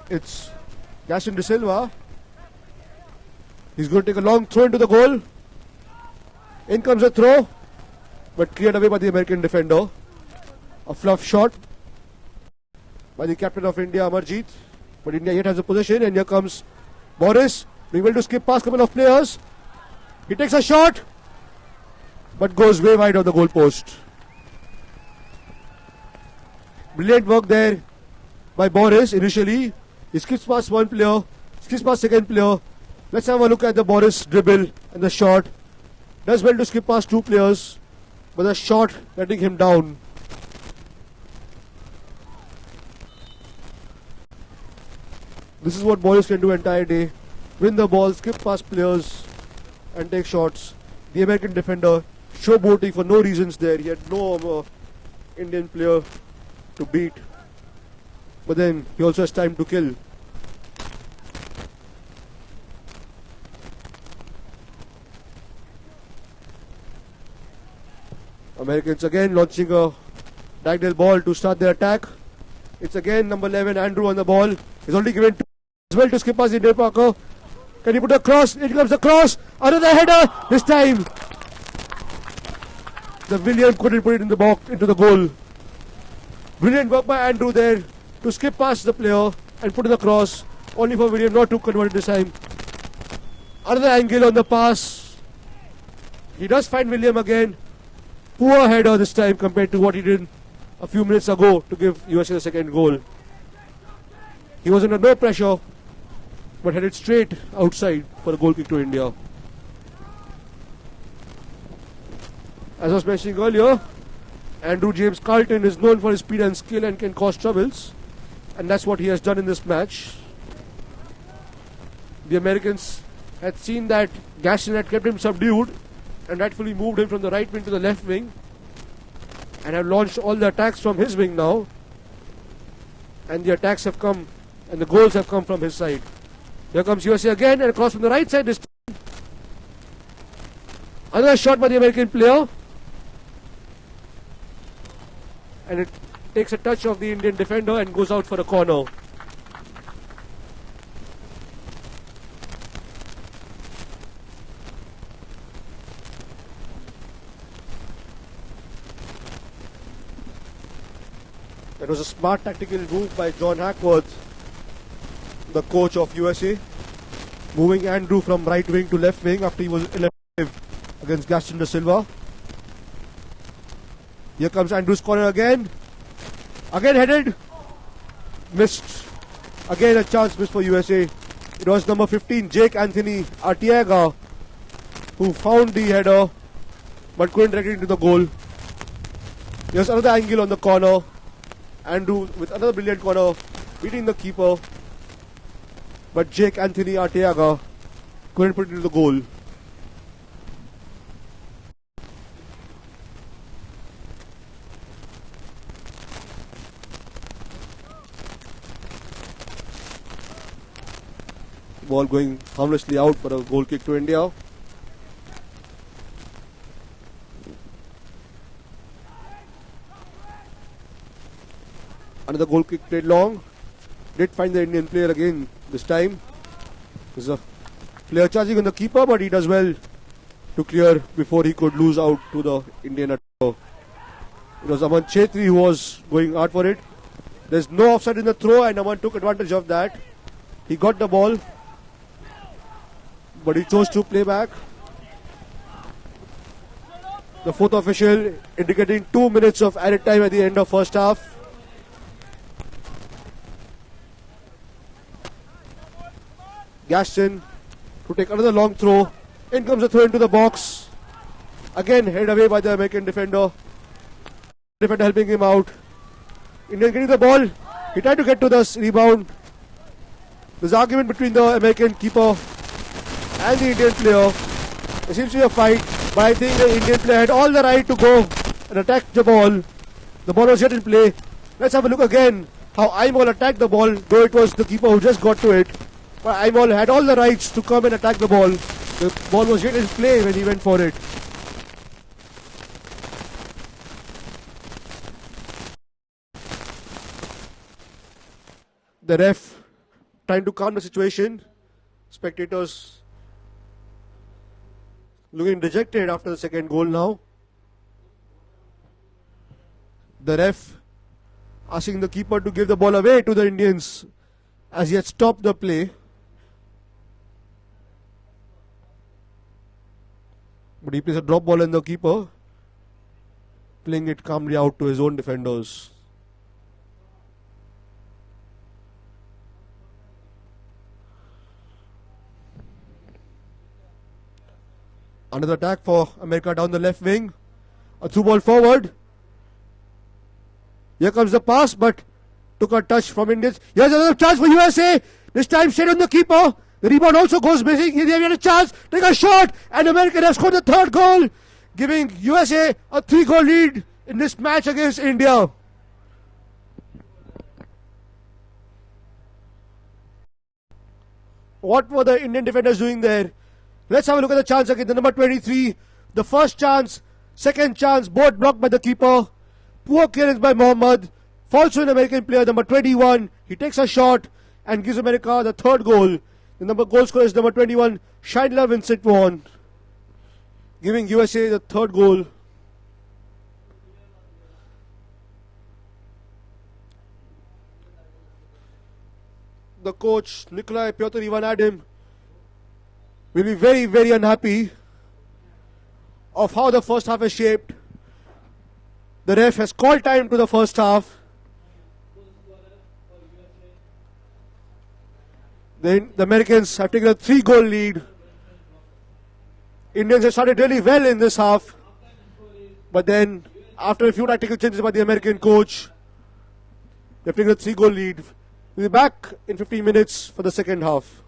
It's Gaston De Silva. He's going to take a long throw into the goal. In comes a throw, but cleared away by the American defender. A fluff shot by the captain of India, Amarjeet. But India yet has a possession, and here comes Boris, being able to skip past a couple of players. He takes a shot, but goes way wide of the goal post. Brilliant work there by Boris initially. He skips past one player, skips past second player. Let's have a look at the Boris dribble and the shot. Does well to skip past 2 players, but the shot letting him down. This is what Boris can do entire day. Win the ball, skip past players and take shots. The American defender showboating for no reasons there. He had no Indian player to beat. But then he also has time to kill. Americans again launching a diagonal ball to start their attack. It's again number 11, Andrew on the ball. He's only given 2 as well to skip past Indian Parker. Can he put a cross? It comes a cross. Another header. This time the William couldn't put it in the box, into the goal. Brilliant work by Andrew there to skip past the player and put in the cross. Only for William not to convert it this time. Another angle on the pass. He does find William again. Poor header this time compared to what he did a few minutes ago to give USA the second goal. He was under no pressure, but headed straight outside for a goal kick to India. As I was mentioning earlier, Andrew James Carlton is known for his speed and skill and can cause troubles, and that's what he has done in this match. The Americans had seen that Gaston had kept him subdued and rightfully moved him from the right wing to the left wing, and have launched all the attacks from his wing now, and the attacks have come and the goals have come from his side. Here comes USA again, and across from the right side this time. Another shot by the American player, and it takes a touch of the Indian defender and goes out for a corner. That was a smart tactical move by John Hackworth, the coach of USA, moving Andrew from right wing to left wing after he was ineffective against Gaston De Silva. Here comes Andrew's corner again. Again headed. Missed. Again a chance missed for USA. It was number 15 Jake Anthony Arteaga who found the header but couldn't direct it into the goal. Here's another angle on the corner. Andrew with another brilliant corner beating the keeper. But Jake Anthony Arteaga couldn't put it into the goal. Ball going harmlessly out for a goal kick to India. Another goal kick played long. Did find the Indian player again this time. There's a player charging on the keeper, but he does well to clear before he could lose out to the Indian attacker. It was Aman Chetri who was going hard for it. There's no offside in the throw and Aman took advantage of that. He got the ball, but he chose to play back. The fourth official indicating 2 minutes of added time at the end of first half. Gaston to take another long throw. In comes the throw into the box. Again headed away by the American defender. Defender helping him out. Indian getting the ball. He tried to get to the rebound. There's argument between the American keeper and the Indian player. There seems to be a fight, but I think the Indian player had all the right to go and attack the ball. The ball was yet in play. Let's have a look again how Aimol attacked the ball, though it was the keeper who just got to it. But Aimol had all the rights to come and attack the ball. The ball was yet in play when he went for it. The ref trying to calm the situation. Spectators looking dejected after the second goal now. The ref asking the keeper to give the ball away to the Indians as he had stopped the play. But he plays a drop ball in the keeper, playing it calmly out to his own defenders. Another attack for America down the left wing. A through ball forward. Here comes the pass, but took a touch from Indians. Here's another chance for USA. This time straight on the keeper. The rebound also goes missing. Here they have a chance. Take a shot. And America have scored the third goal, giving USA a 3-goal lead in this match against India. What were the Indian defenders doing there? Let's have a look at the chance again. The number 23. The first chance, second chance, both blocked by the keeper. Poor clearance by Mohammad. Falls to an American player, number 21. He takes a shot and gives America the third goal. The goal scorer is number 21, Chandler Vincent Vaughan, giving USA the third goal. The coach, Nikolai Pyotr Ivan Adam, will be very, very unhappy of how the first half is shaped. The ref has called time to the first half. The Americans have taken a 3-goal lead. Indians have started really well in this half. But then, after a few tactical changes by the American coach, they've taken a 3-goal lead. We'll be back in 15 minutes for the second half.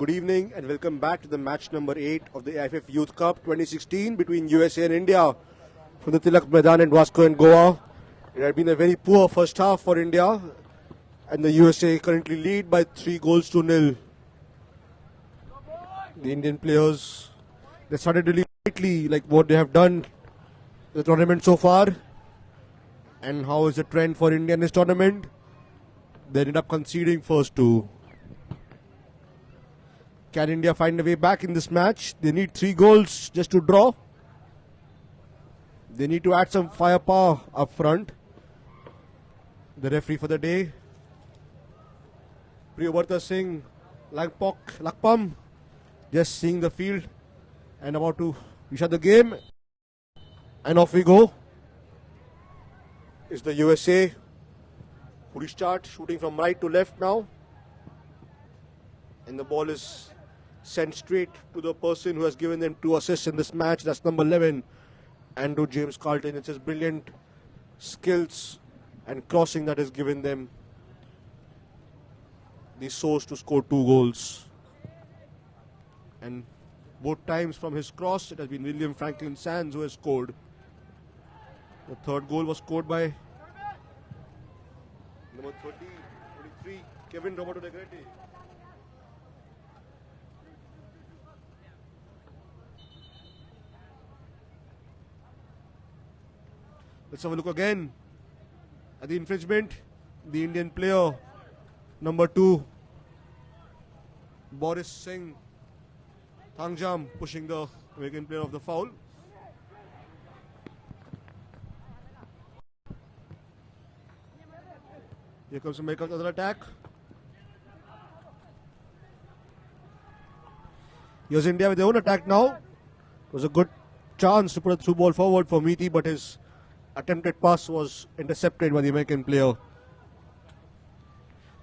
Good evening and welcome back to the match number 8 of the AIFF Youth Cup 2016 between USA and India from the Tilak Maidan in Vasco and Goa. It had been a very poor first half for India and the USA currently lead by 3-0. The Indian players, they started really quickly, like what they have done in the tournament so far. And how is the trend for India in this tournament? They ended up conceding first two. Can India find a way back in this match? They need 3 goals just to draw. They need to add some firepower up front. The referee for the day, Priyavarta Singh Lakpam, just seeing the field and about to restart the game. And off we go. It's the USA who restart, shooting from right to left now. And the ball is sent straight to the person who has given them 2 assists in this match. That's number 11, Andrew James Carlton. It's his brilliant skills and crossing that has given them the source to score 2 goals. And both times from his cross, it has been William Franklin Sands who has scored. The third goal was scored by number 23, Kevin Roberto De Grete. Let's have a look again at the infringement. The Indian player, number 2, Boris Singh Thangjam, pushing the American player of the foul. Here comes America's other attack. Here's India with their own attack now. It was a good chance to put a through ball forward for Meeti, but his attempted pass was intercepted by the American player.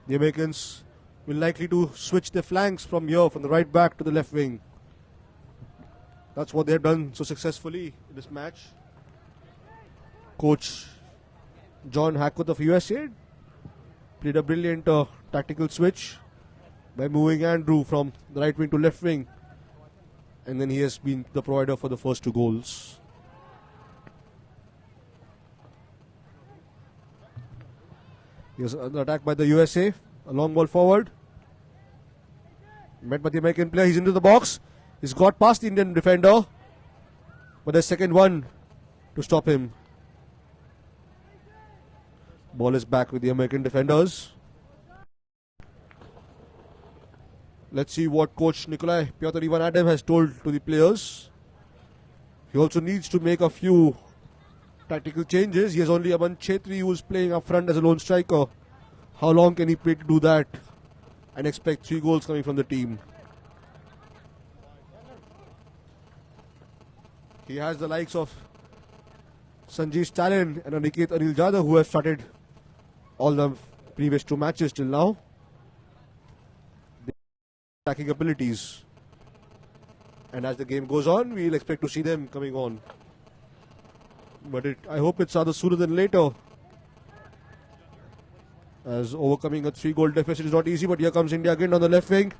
The Americans will likely to switch their flanks from here, from the right back to the left wing. That's what they've done so successfully in this match. Coach John Hackworth of USA played a brilliant tactical switch by moving Andrew from the right wing to left wing. And then he has been the provider for the first 2 goals. Here's an attack by the USA. A long ball forward. Met by the American player. He's into the box. He's got past the Indian defender. But the second one to stop him. Ball is back with the American defenders. Let's see what coach Nikolai Piotr Ivan Adam has told to the players. He also needs to make a few tactical changes. He has only Aman Chetri who is playing up front as a lone striker. How long can he play to do that and expect 3 goals coming from the team? He has the likes of Sanjeev Stalin and Aniket Anil Jadhav who have started all the previous 2 matches till now. Attacking abilities. And as the game goes on, we'll expect to see them coming on. But I hope it's rather sooner than later. As overcoming a 3-goal deficit is not easy, but here comes India again on the left wing.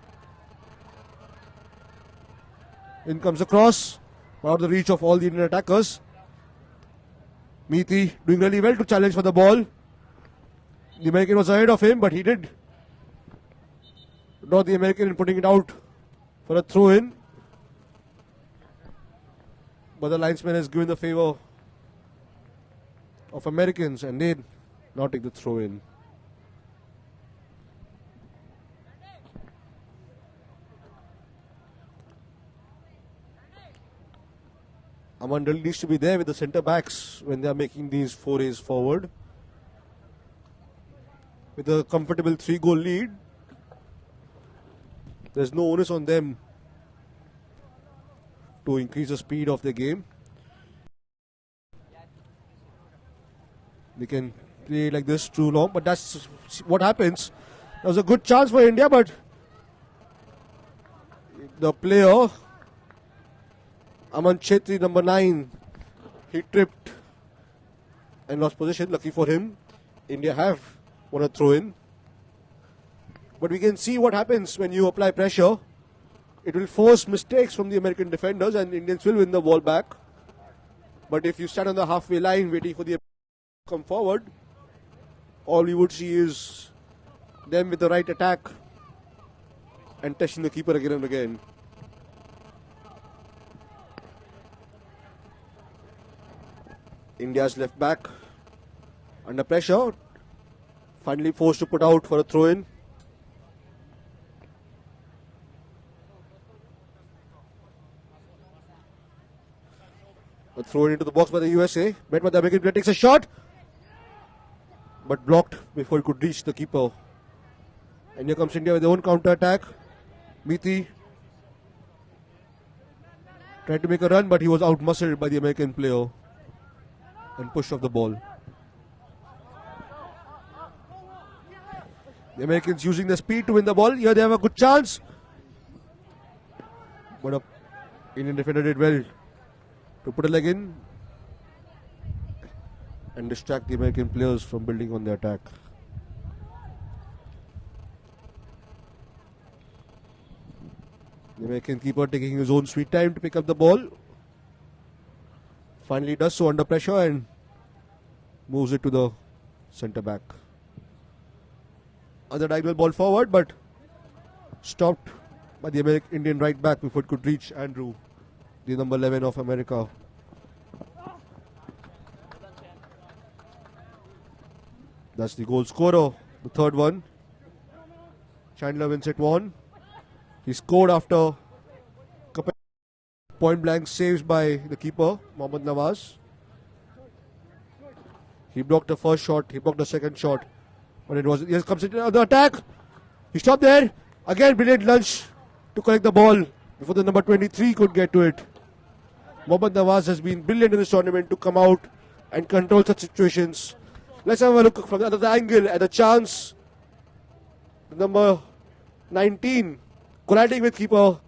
In comes the cross, out of the reach of all the Indian attackers. Meeti doing really well to challenge for the ball. The American was ahead of him, but he did not the American in putting it out for a throw-in. But the linesman has given the favor of Americans and they not take the throw-in. Amandal needs to be there with the centre backs when they are making these forays forward. With a comfortable 3-goal lead, there's no onus on them to increase the speed of the game. They can play like this too long, but that's what happens. That was a good chance for India, but the player, Aman Chetri, number 9, he tripped and lost position. Lucky for him, India have won a throw-in. But we can see what happens when you apply pressure. It will force mistakes from the American defenders and Indians will win the ball back. But if you stand on the halfway line waiting for the to come forward, all we would see is them with the right attack and testing the keeper again and again. India's left back under pressure, finally forced to put out for a throw-in. A throw-in into the box by the USA. Met by the American player, takes a shot, but blocked before it could reach the keeper. And here comes India with their own counter-attack. Miti tried to make a run, but he was out-muscled by the American player and pushed off the ball. The Americans using the speed to win the ball. Here they have a good chance. But an Indian defender did well to put a leg in and distract the American players from building on the attack. The American keeper taking his own sweet time to pick up the ball. Finally does so under pressure and moves it to the centre back. Other diagonal ball forward, but stopped by the Indian right back before it could reach Andrew, the number 11 of America. That's the goal scorer, the third one. Chandler wins it 1. He scored after point blank saves by the keeper, Mohammad Nawaz. He blocked the first shot, he blocked the second shot. But it was, here comes another attack. He stopped there. Again, brilliant lunge to collect the ball before the number 23 could get to it. Mohammad Nawaz has been brilliant in this tournament to come out and control such situations. Let's have a look from the other angle at the chance. The number 19 colliding with keeper.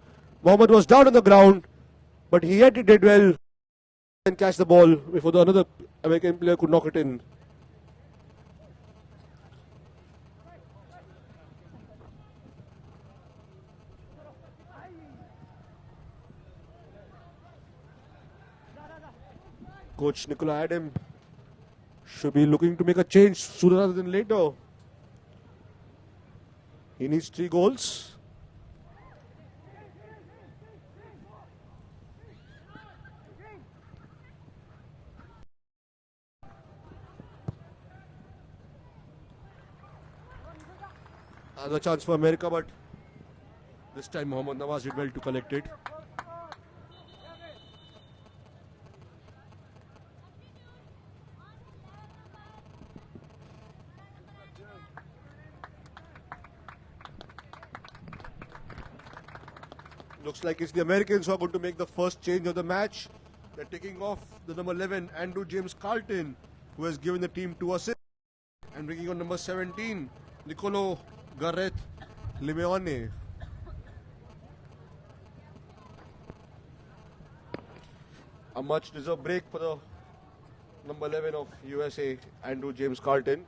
Mohammad was down on the ground, but he yet did well and catch the ball before the another American player could knock it in. Coach Nicola Adam should be looking to make a change sooner rather than later. He needs 3 goals. Another chance for America, but this time Mohammad Nawaz did well to collect it. Looks like it's the Americans who are going to make the first change of the match. They're taking off the number 11, Andrew James Carlton, who has given the team 2 assists, and bringing on number 17, Nicolo Gareth Limeone. A much deserved break for the number 11 of USA, Andrew James Carlton.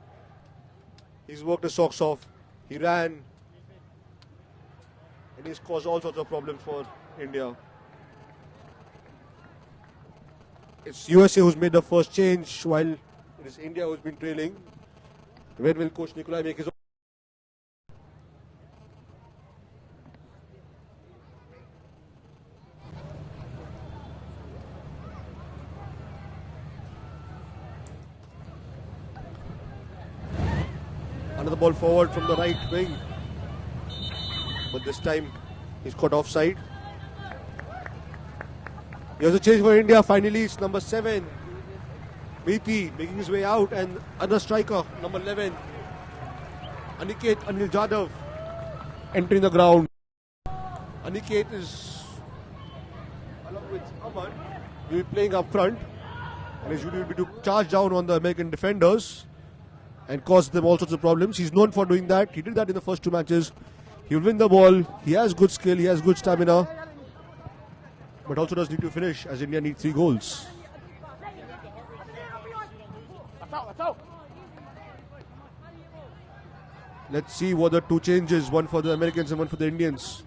He's worked his socks off. He ran. And he's caused all sorts of problems for India. It's USA who's made the first change while it is India who's been trailing. When will Coach Nikolai make his own? Another ball forward from the right wing. But this time he's caught offside. Here's a change for India. Finally, it's number 7, Miti, making his way out, and another striker, number 11, Aniket Anil Jadhav, entering the ground. Aniket is, along with Aman, will be playing up front, and his duty will be to charge down on the American defenders and cause them all sorts of problems. He's known for doing that. He did that in the first 2 matches. He will win the ball. He has good skill. He has good stamina. But also does need to finish as India needs 3 goals. Let's see what the 2 changes. One for the Americans and one for the Indians.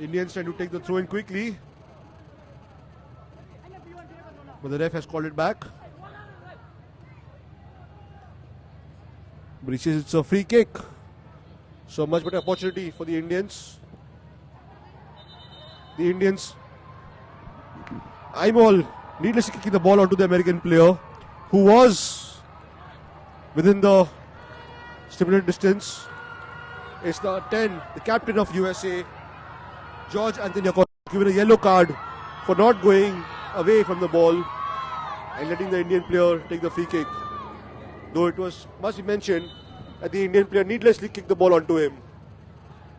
Indians trying to take the throw in quickly. But the ref has called it back. But he says it's a free kick. So much better opportunity for the Indians. The Indians, I'm all needlessly kicking the ball onto the American player who was within the stipulated distance. It's the 10, the captain of USA, George Anthony, given a yellow card for not going away from the ball and letting the Indian player take the free kick. Though it must be mentioned that the Indian player needlessly kicked the ball onto him.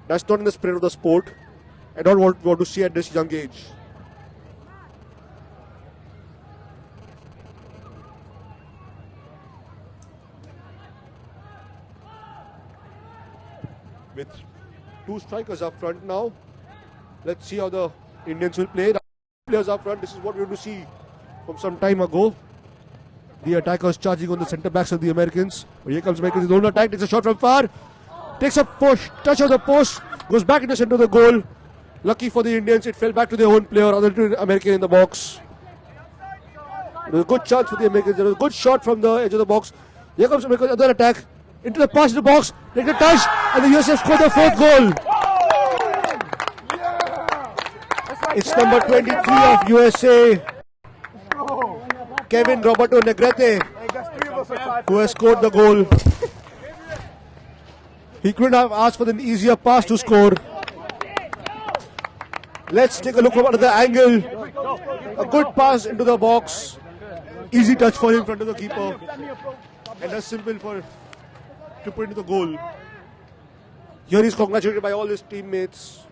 That's not in the spirit of the sport. I don't want to see at this young age. With two strikers up front now, let's see how the Indians will play. The players up front, this is what we want to see from some time ago. The attackers charging on the centre backs of the Americans. But here comes Americans, his own attack, takes a shot from far, takes a push, touch of the post, goes back in the centre of the goal. Lucky for the Indians, it fell back to their own player, other than American in the box. It was a good chance for the Americans. There was a good shot from the edge of the box. Here comes America's other attack. Into the pass in the box, take the touch, and the USA scored the fourth goal. It's number 23 of USA, Kevin Roberto Negrete, who has scored the goal. He couldn't have asked for an easier pass to score. Let's take a look from another angle. A good pass into the box. Easy touch for him in front of the keeper. And that's simple to put into the goal. Here he's congratulated by all his teammates.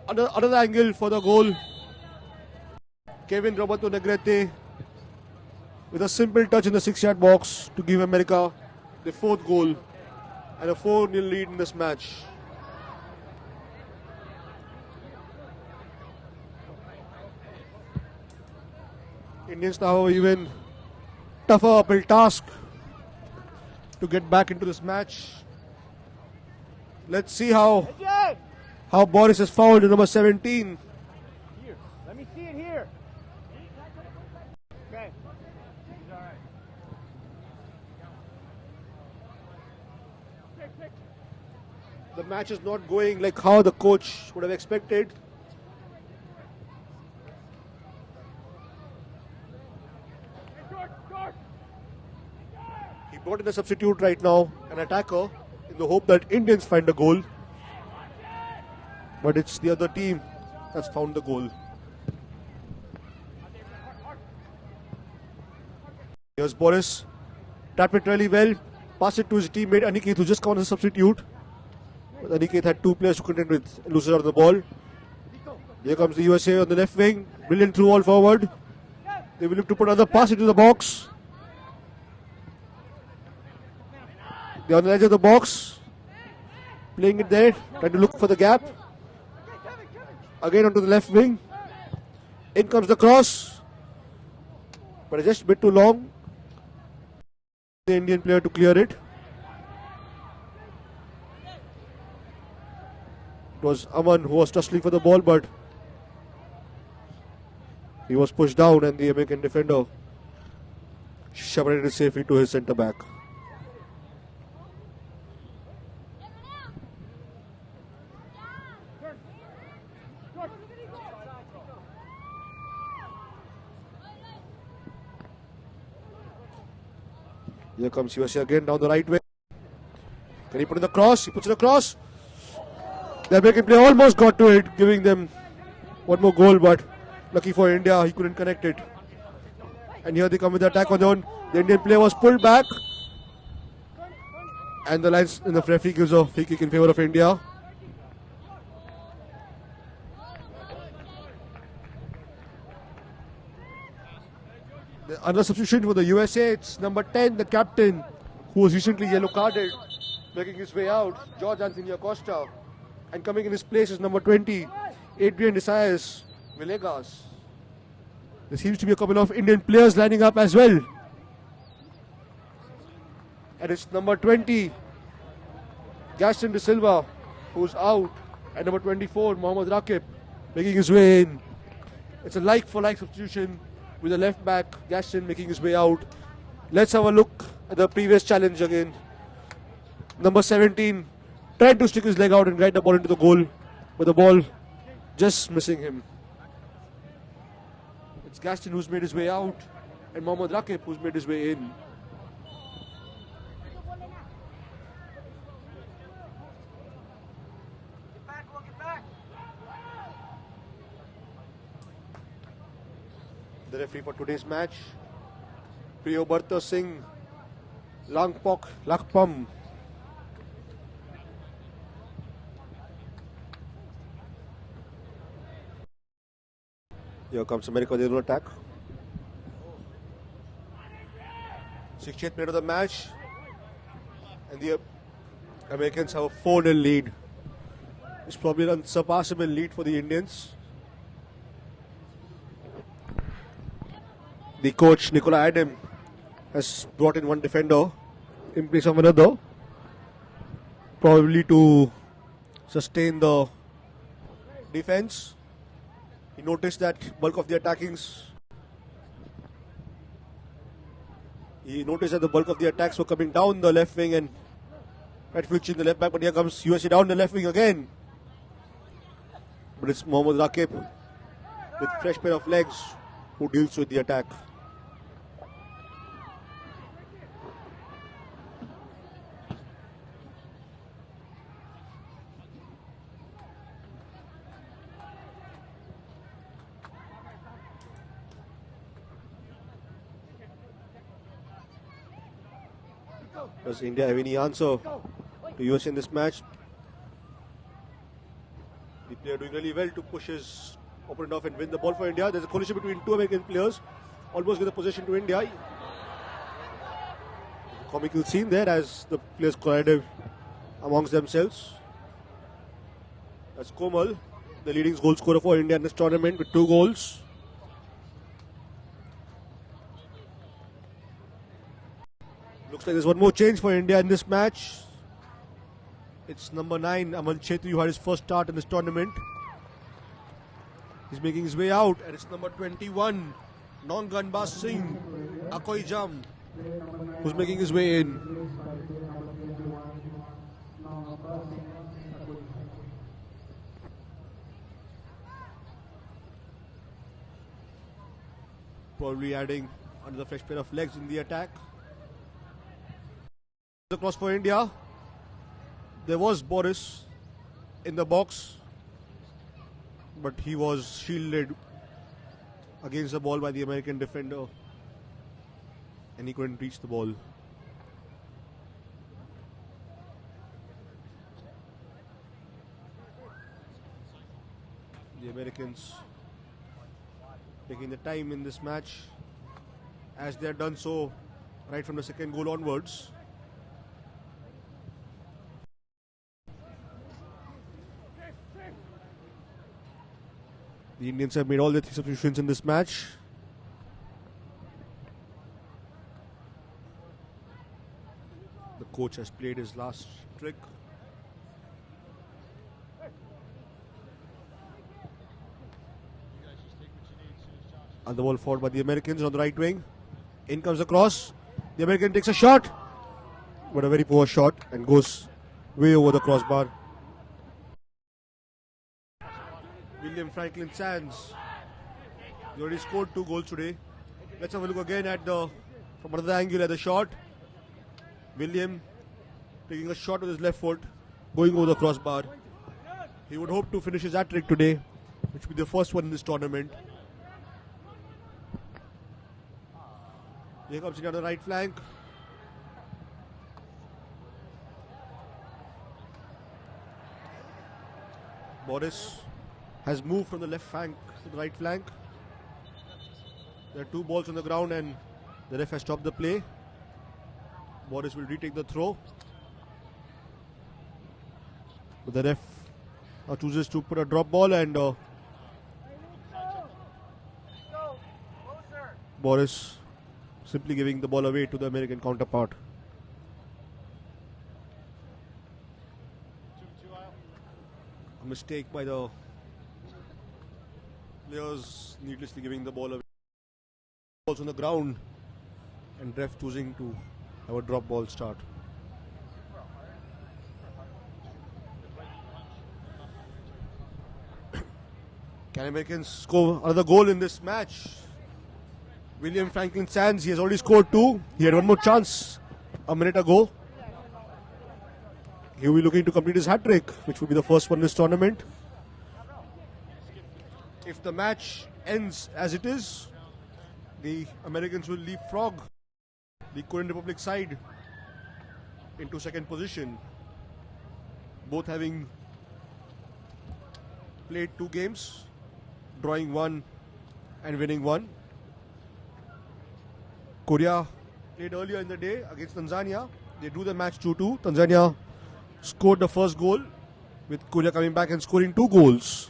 Another angle for the goal. Kevin Roberto Negrete with a simple touch in the 6-yard box to give America the fourth goal and a 4-0 lead in this match. Indians now have even tougher uphill task to get back into this match. Let's see how Boris has fouled in number 17. Here. Let me see it here. Okay. He's all right. The match is not going like how the coach would have expected. He brought in a substitute right now, an attacker, in the hope that Indians find a goal. But it's the other team that's found the goal. Here's Boris. Tapped it really well. Passed it to his teammate Aniket, who just come on as a substitute. But Aniket had two players to contend with. Loses out of the ball. Here comes the USA on the left wing. Brilliant through all forward. They will look to put another pass into the box. They're on the edge of the box. Playing it there. Trying to look for the gap. Again onto the left wing. In comes the cross. But it's just a bit too long. The Indian player to clear it. It was Aman who was tussling for the ball, but he was pushed down and the American defender shepherded it safely to his centre back. Here comes USA again down the right way. Can he put in the cross? He puts in the cross. The American player almost got to it, giving them one more goal, but lucky for India, he couldn't connect it. And here they come with the attack on their own. The Indian player was pulled back. And the lines in the referee gives a free kick in favour of India. Another substitution for the USA, it's number 10, the captain, who was recently yellow carded, making his way out, George Anthony Acosta. And coming in his place is number 20, Adrian Desaias Villegas. There seems to be a couple of Indian players lining up as well. And it's number 20, Gaston De Silva, who's out, and number 24, Mohammad Rakib, making his way in. It's a like-for-like substitution with the left back, Gaston, making his way out. Let's have a look at the previous challenge again. Number 17 tried to stick his leg out and guide the ball into the goal, but the ball just missing him. It's Gaston who's made his way out, and Mohammad Rakib who's made his way in. The referee for today's match, Priyobarta Singh Langpok Lakpam. Here comes America with their own attack. 68th minute of the match, and the Americans have a 4-0 lead. It's probably an unsurpassable lead for the Indians. The coach, Nicola Adam, has brought in one defender in place of another, probably to sustain the defense. He noticed that bulk of the attacks were coming down the left wing and right switching the left back, but here comes USA down the left wing again. But it's Mohammad Rakib with fresh pair of legs who deals with the attack. Does India have any answer to US in this match? The player doing really well to push his opponent off and win the ball for India. There's a collision between two American players. Almost get the possession to India. Comical scene there as the players collided amongst themselves. That's Komal, the leading goal scorer for India in this tournament with 2 goals. Looks like there's one more change for India in this match. It's number 9, Aman Chetri, who had his first start in this tournament. He's making his way out, and it's number 21, Nonganbas Singh Akoijam, who's making his way in. Probably adding another fresh pair of legs in the attack. Across for India. There was Boris in the box, but he was shielded against the ball by the American defender and he couldn't reach the ball. The Americans taking the time in this match, as they had done so right from the second goal onwards. The Indians have made all their 3 substitutions in this match. The coach has played his last trick. And the ball forward by the Americans on the right wing. In comes the cross. The American takes a shot, but a very poor shot and goes way over the crossbar. William Franklin Sands. He already scored 2 goals today. Let's have a look again at from another angle at the shot. William taking a shot with his left foot, going over the crossbar. He would hope to finish his hat-trick today, which will be the first one in this tournament. Here comes India on the right flank. Boris has moved from the left flank to the right flank. There are 2 balls on the ground and the ref has stopped the play. Boris will retake the throw, but the ref chooses to put a drop ball and Boris simply giving the ball away to the American counterpart. mistake by the players needlessly giving the ball away. Balls on the ground and ref choosing to have a drop ball start. Can Americans score another goal in this match? William Franklin Sands, he has already scored 2. He had one more chance a minute ago. He will be looking to complete his hat-trick, which will be the first one in this tournament. If the match ends as it is, the Americans will leapfrog the Korean Republic side into second position. Both having played 2 games, drawing 1 and winning 1. Korea played earlier in the day against Tanzania. They drew the match 2-2. Tanzania scored the first goal, with Korea coming back and scoring 2 goals.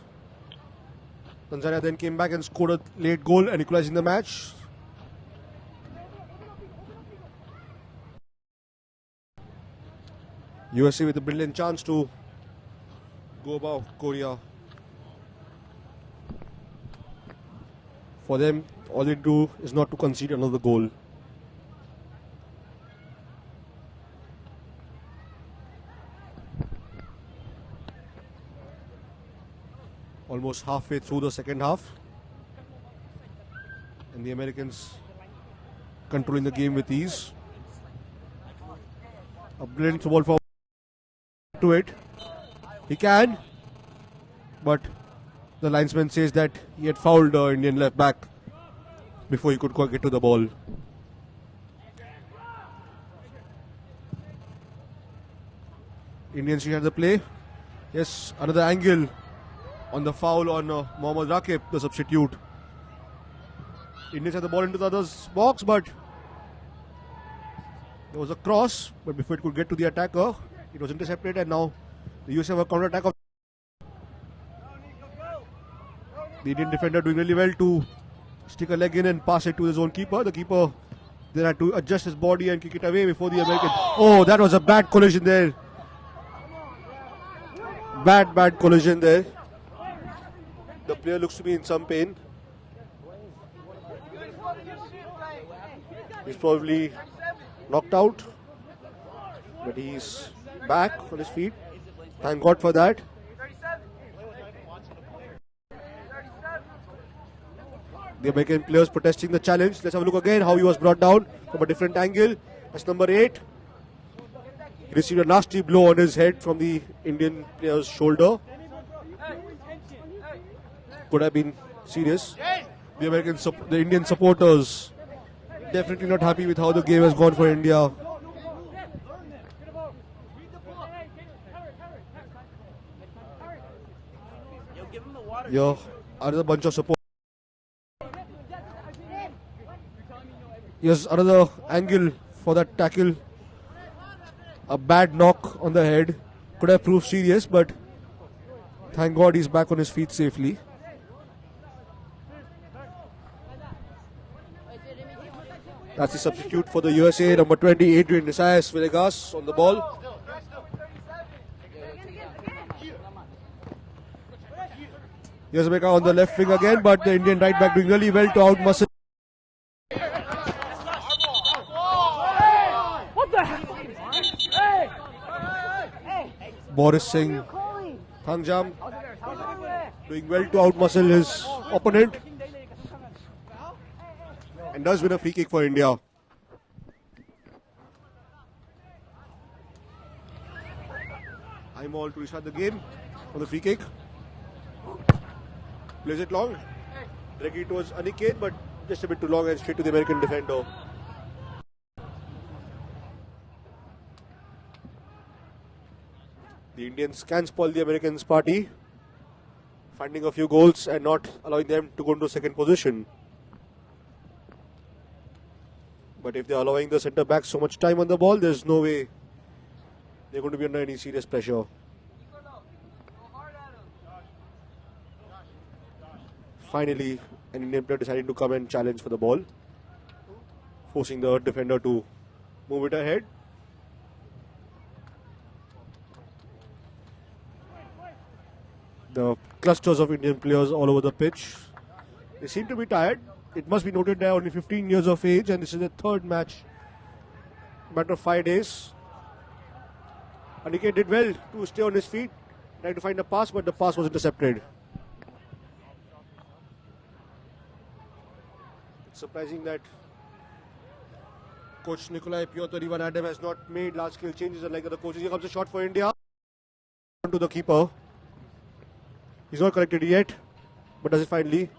Tanzania then came back and scored a late goal and equalizing the match. USA with a brilliant chance to go above Korea. For them, all they do is not to concede another goal. Almost halfway through the second half, and the Americans controlling the game with ease. A brilliant ball for to it. He can, but the linesman says that he had fouled the Indian left back before he could get to the ball. Indians should have the play. Yes, another angle on the foul on Mohammad Rakib, the substitute. Indians had the ball into the other's box, but there was a cross, but before it could get to the attacker, it was intercepted, and now the USA have a counter attack of the Indian defender doing really well to stick a leg in and pass it to his own keeper. The keeper then had to adjust his body and kick it away before the American. Oh, that was a bad collision there. Bad collision there. The player looks to be in some pain. He's probably knocked out, but he's back on his feet. Thank God for that. The American players protesting the challenge. Let's have a look again how he was brought down from a different angle. That's number 8. He received a nasty blow on his head from the Indian player's shoulder. Could have been serious. The Indian supporters definitely not happy with how the game has gone for India. Yeah, another bunch of support. Here's another angle for that tackle. A bad knock on the head. Could have proved serious, but thank God he's back on his feet safely. That's the substitute for the USA, number 20, Adrian Isaias Villegas on the ball. Here's America on the left wing again, but the Indian right back doing really well to outmuscle. Boris Singh Thangjam doing well to outmuscle his opponent and does win a free kick for India. I'm all to restart the game for the free kick. Plays it long. Directly towards Aniket, but just a bit too long and straight to the American defender. The Indians can spoil the Americans' party, finding a few goals and not allowing them to go into second position. But if they're allowing the centre back so much time on the ball, there's no way they're going to be under any serious pressure. Finally, an Indian player deciding to come and challenge for the ball, forcing the defender to move it ahead. The clusters of Indian players all over the pitch. They seem to be tired. It must be noted they're only 15 years of age and this is their third match. Matter of 5 days. Aniket did well to stay on his feet, tried to find a pass, but the pass was intercepted. It's surprising that coach Nikolai Piotr Ivan Adam has not made large-scale changes like other coaches. Here comes a shot for India. To the keeper. He's not corrected yet, but does it finally?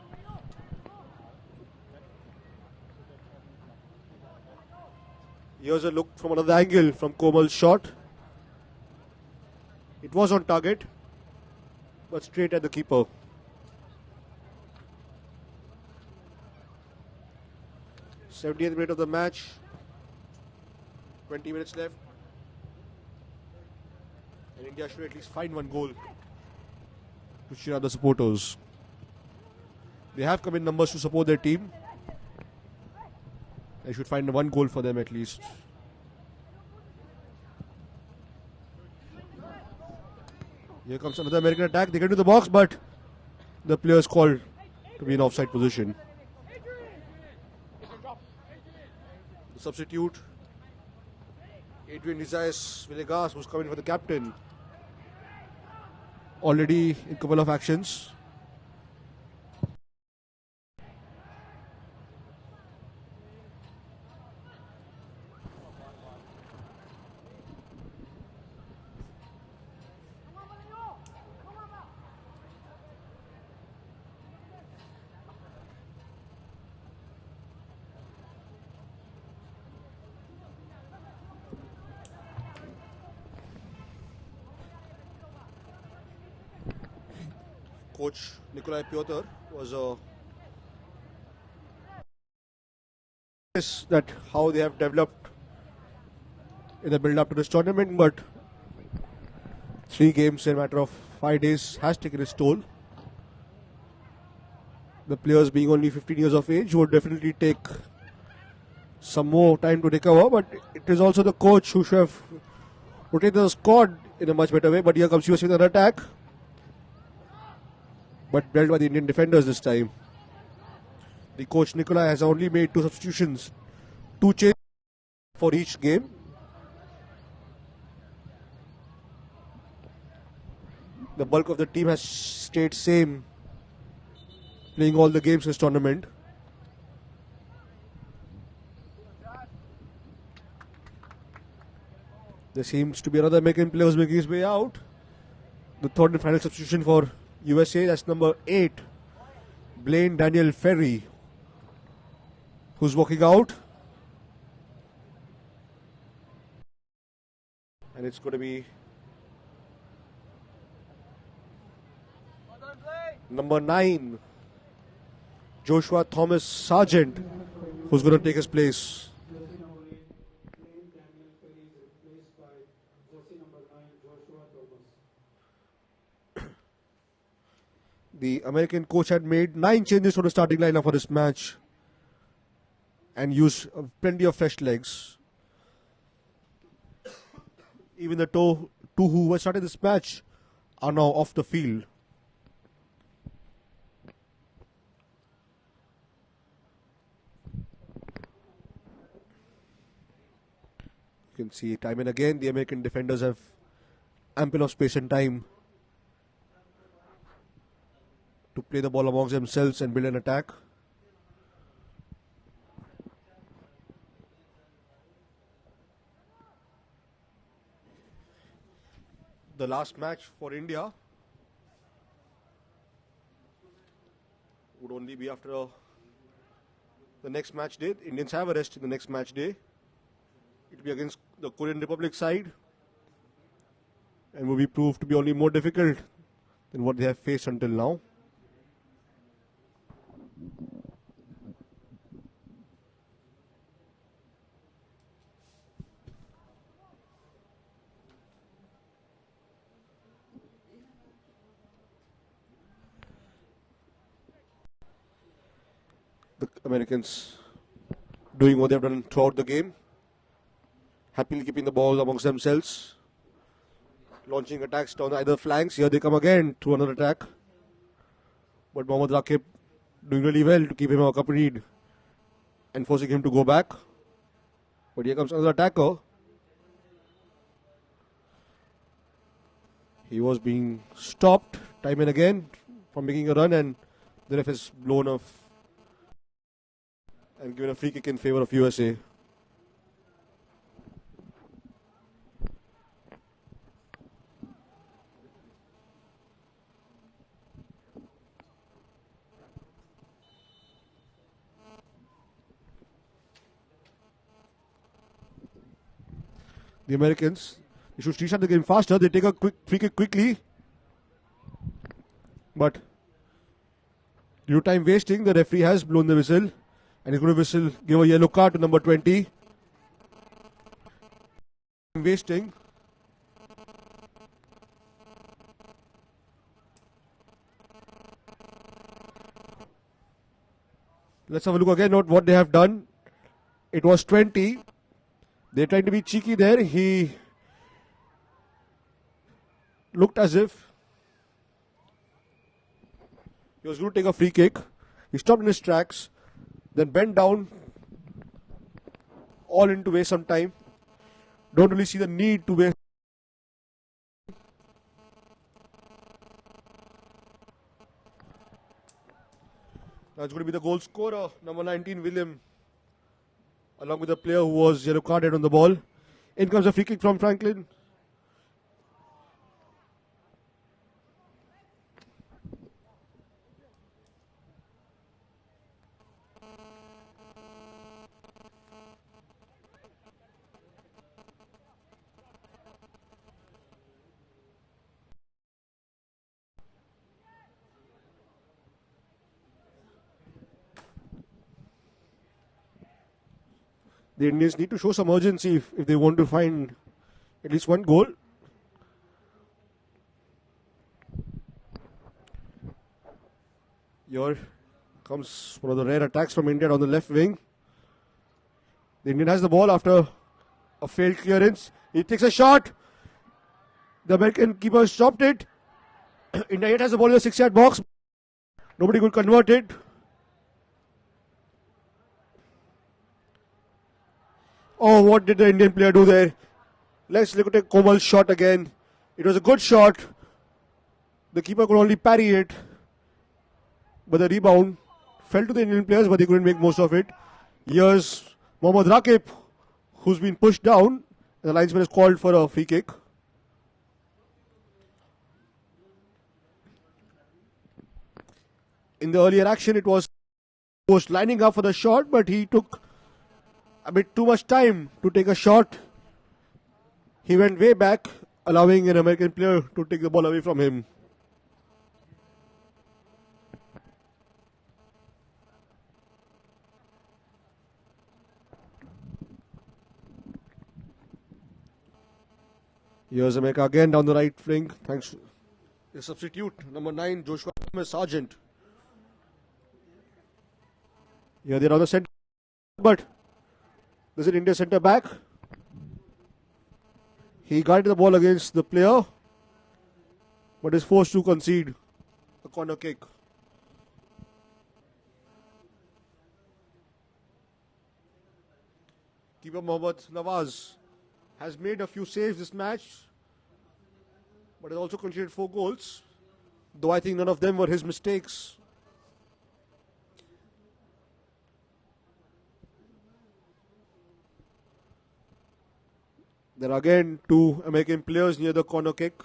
Here's a look from another angle from Komal's shot. It was on target, but straight at the keeper. '70th minute of the match. 20 minutes left. And India should at least find one goal to cheer up the supporters. They have come in numbers to support their team. They should find one goal for them at least. Here comes another American attack. They get to the box, but the player is called to be in offside position. The substitute, Adrian Isaias Villegas, who's coming for the captain. Already in a couple of actions. Coach Nikolai Piotr was that how they have developed in the build up to this tournament, but 3 games in a matter of 5 days has taken its toll. The players being only 15 years of age would definitely take some more time to recover, but it is also the coach who should have rotated the squad in a much better way. But here comes USA with an attack, but dealt by the Indian defenders this time. The coach Nikolai has only made 2 substitutions, 2 changes for each game. The bulk of the team has stayed same, playing all the games in this tournament. There seems to be another American player who's making his way out. The third and final substitution for USA, that's number 8, Blaine Daniel Ferry, who's walking out. And it's going to be number 9, Joshua Thomas Sargent, who's going to take his place. The American coach had made 9 changes for the starting lineup for this match and used plenty of fresh legs. Even the two who were starting this match are now off the field. You can see time and again the American defenders have ample of space and time to play the ball amongst themselves and build an attack. The last match for India would only be after the next match day. Indians have a rest in the next match day. It will be against the Korean Republic side and will be proved to be only more difficult than what they have faced until now. The Americans doing what they have done throughout the game, happily keeping the ball amongst themselves. launching attacks down either flanks. Here they come again through another attack. But Mohammad Rakib doing really well to keep him accompanied and forcing him to go back. But here comes another attacker. He was being stopped time and again from making a run, and the ref has blown off and given a free kick in favor of USA. The Americans, they should restart the game faster. They take a quick free kick quickly. But due to time wasting, the referee has blown the whistle. And he's going to give a yellow card to number 20. Wasting. Let's have a look again at what they have done. It was 20. They're trying to be cheeky there. He looked as if he was going to take a free kick. He stopped in his tracks, then bent down, all in to waste some time. Don't really see the need to waste. Now it's going to be the goal scorer, number 19, William, along with the player who was yellow carded on the ball. In comes a free kick from Franklin. The Indians need to show some urgency if they want to find at least one goal. Here comes one of the rare attacks from India on the left wing. The Indian has the ball after a failed clearance. He takes a shot. The American keeper stopped it. India yet has the ball in the 6-yard box. Nobody could convert it. Oh, what did the Indian player do there? Let's look at Komal's shot again. It was a good shot. The keeper could only parry it. But the rebound fell to the Indian players, but they couldn't make most of it. Here's Mohammad Rakib, who's been pushed down. The linesman is called for a free kick. In the earlier action, it was lining up for the shot, but he took a bit too much time to take a shot. He went way back, allowing an American player to take the ball away from him. Here's America again down the right flank. Thanks to the substitute, number 9, Joshua Sargent. Here they're on the center, but there's an India centre back. He guided the ball against the player, but is forced to concede a corner kick. Keeper Mohammad Nawaz has made a few saves this match, but has also conceded 4 goals, though I think none of them were his mistakes. There are again 2 American players near the corner kick.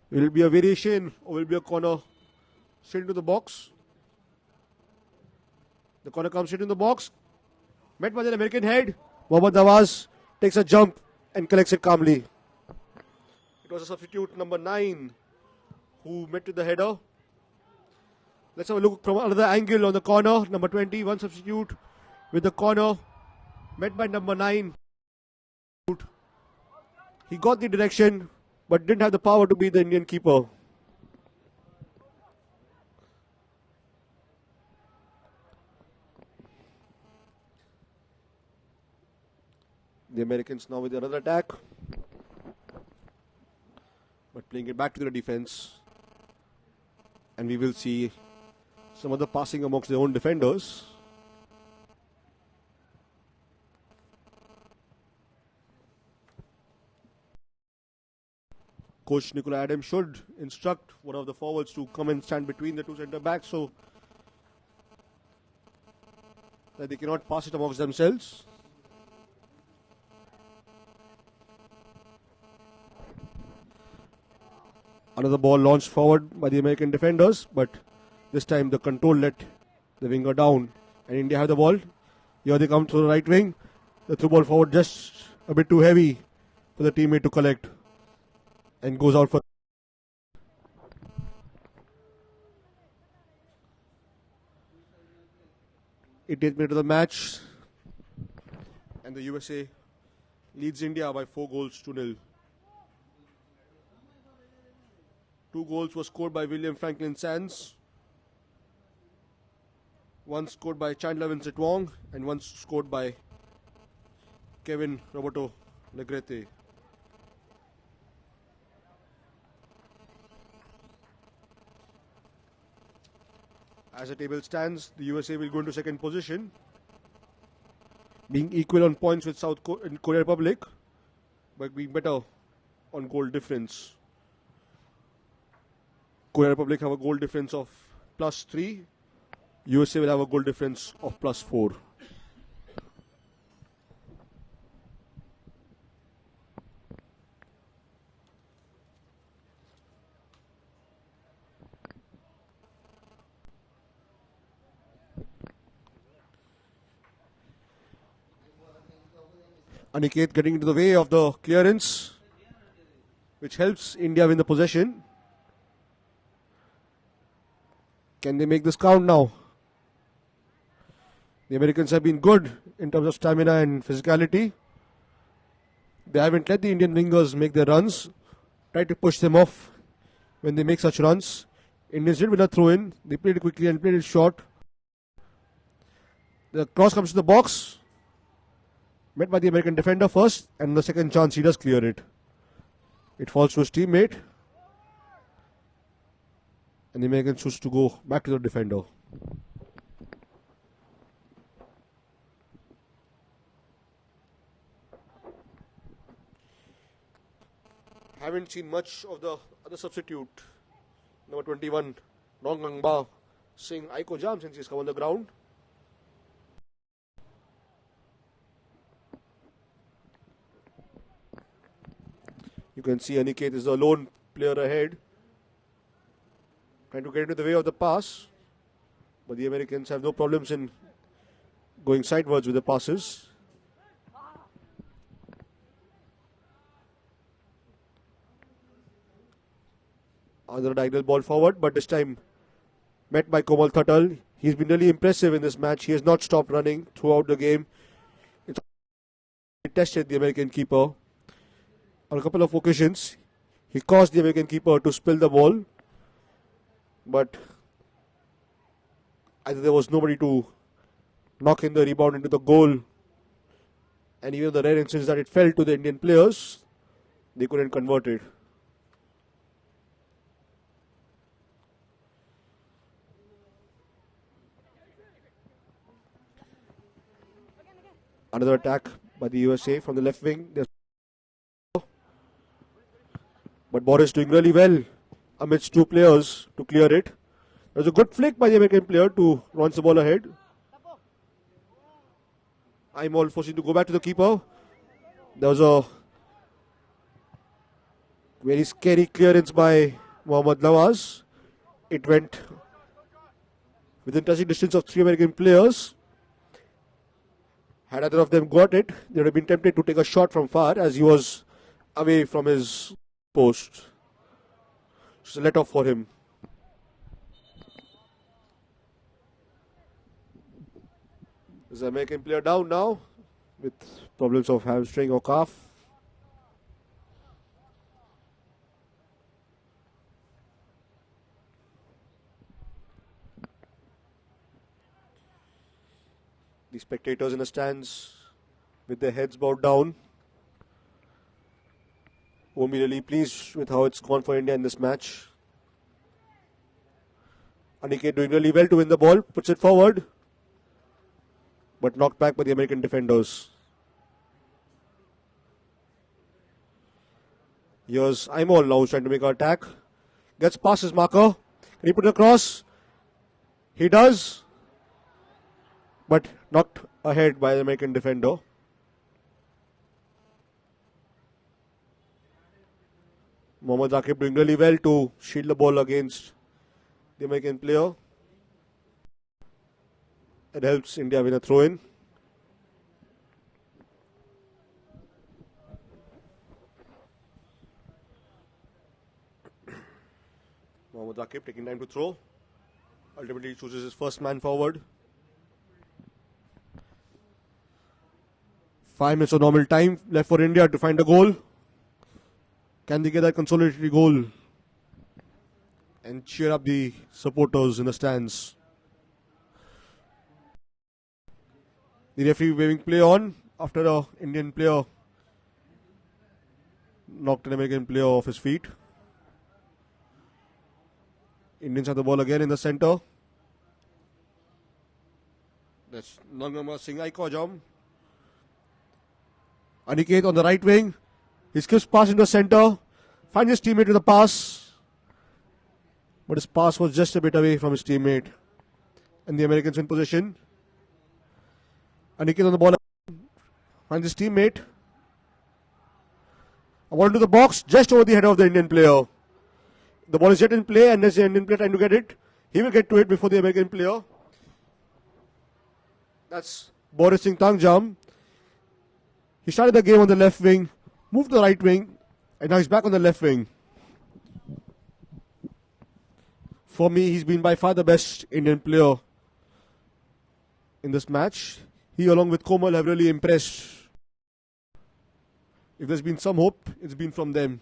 Will it be a variation or will it be a corner straight into the box? The corner comes straight in the box. Met by an American head. Mohammad Nawaz takes a jump and collects it calmly. It was a substitute, number 9, who met with the header. Let's have a look from another angle on the corner. Number 20, one substitute with the corner. Met by number 9. He got the direction, but didn't have the power to beat the Indian keeper. The Americans now with another attack, but playing it back to the defense. And we will see some of the passing amongst their own defenders. Coach Nicola Adams should instruct one of the forwards to come and stand between the two centre backs so that they cannot pass it amongst themselves. Another ball launched forward by the American defenders, but this time the control let the winger down and India have the ball. Here they come to the right wing. The through ball forward just a bit too heavy for the teammate to collect and goes out for 88th minute of the match, and the USA leads India by 4-0. 2 goals were scored by William Franklin Sands, one scored by Chandler Vincent Wong, and one scored by Kevin Roberto Negrete. As the table stands, the USA will go into second position, being equal on points with South Korea Republic, but being better on goal difference. Korea Republic have a goal difference of +3. USA will have a goal difference of +4. Aniket getting into the way of the clearance, which helps India win the possession. Can they make this count now? The Americans have been good in terms of stamina and physicality. They haven't let the Indian wingers make their runs. Try to push them off when they make such runs. Indians did win a throw in. They played it quickly and played it short. The cross comes to the box. Met by the American defender first, and the second chance he does clear it. It falls to his teammate, and the Americans choose to go back to the defender. Haven't seen much of the other substitute, number 21, Nongangba, Singh Aiko Jam since he's come on the ground. You can see Aniket is the lone player ahead, trying to get into the way of the pass, but the Americans have no problems in going sidewards with the passes. Another diagonal ball forward, but this time met by Komal Thatal. He's been really impressive in this match. He has not stopped running throughout the game. It's tested the American keeper. On a couple of occasions, he caused the American keeper to spill the ball, but either there was nobody to knock in the rebound into the goal, and even the rare instance that it fell to the Indian players, they couldn't convert it. Another attack by the USA from the left wing. But Boris doing really well amidst two players to clear it. There's a good flick by the American player to launch the ball ahead. I'm all forcing to go back to the keeper. There was a very scary clearance by Mohammad Nawaz. It went within touching distance of 3 American players. Had either of them got it, they would have been tempted to take a shot from far as he was away from his post. It's a let off for him. Is the American player down now with problems of hamstring or calf? The spectators in the stands with their heads bowed down. Won't be really pleased with how it's gone for India in this match. Aniket doing really well to win the ball, puts it forward, but knocked back by the American defenders. Here's Imol now trying to make an attack. Gets past his marker. Can he put it across? He does, but knocked ahead by the American defender. Mohammad Rakib doing really well to shield the ball against the American player. It helps India win a throw-in. Mohammad Rakib taking time to throw. Ultimately chooses his first man forward. 5 minutes of normal time left for India to find a goal. Can they get that consolatory goal and cheer up the supporters in the stands? The referee waving play on after an Indian player knocked an American player off his feet. Indians have the ball again in the center. That's Nangamma Singh Aikojam. Aniket on the right wing. He skips pass into the center. Finds his teammate with a pass. But his pass was just a bit away from his teammate. And the Americans in position. Aniket on the ball. Finds his teammate. A ball into the box just over the head of the Indian player. The ball is yet in play and there's the Indian player trying to get it. He will get to it before the American player. That's Boris Singh Tangjam. He started the game on the left wing, moved to the right wing, and now he's back on the left wing. For me, he's been by far the best Indian player in this match. He, along with Komal, have really impressed. If there's been some hope, it's been from them.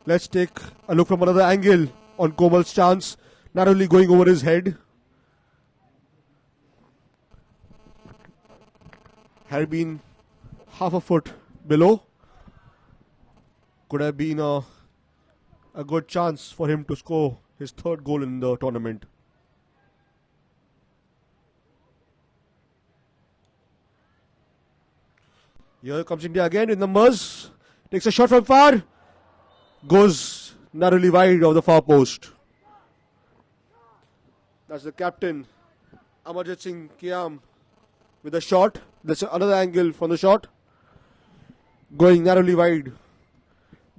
Let's take a look from another angle on Komal's chance, narrowly going over his head. Had been half a foot below. Could have been a good chance for him to score his third goal in the tournament. Here comes India again in numbers. Takes a shot from far. Goes narrowly wide of the far post. That's the captain, Amarjit Singh Kiam, with a shot. That's another angle from the shot. Going narrowly wide.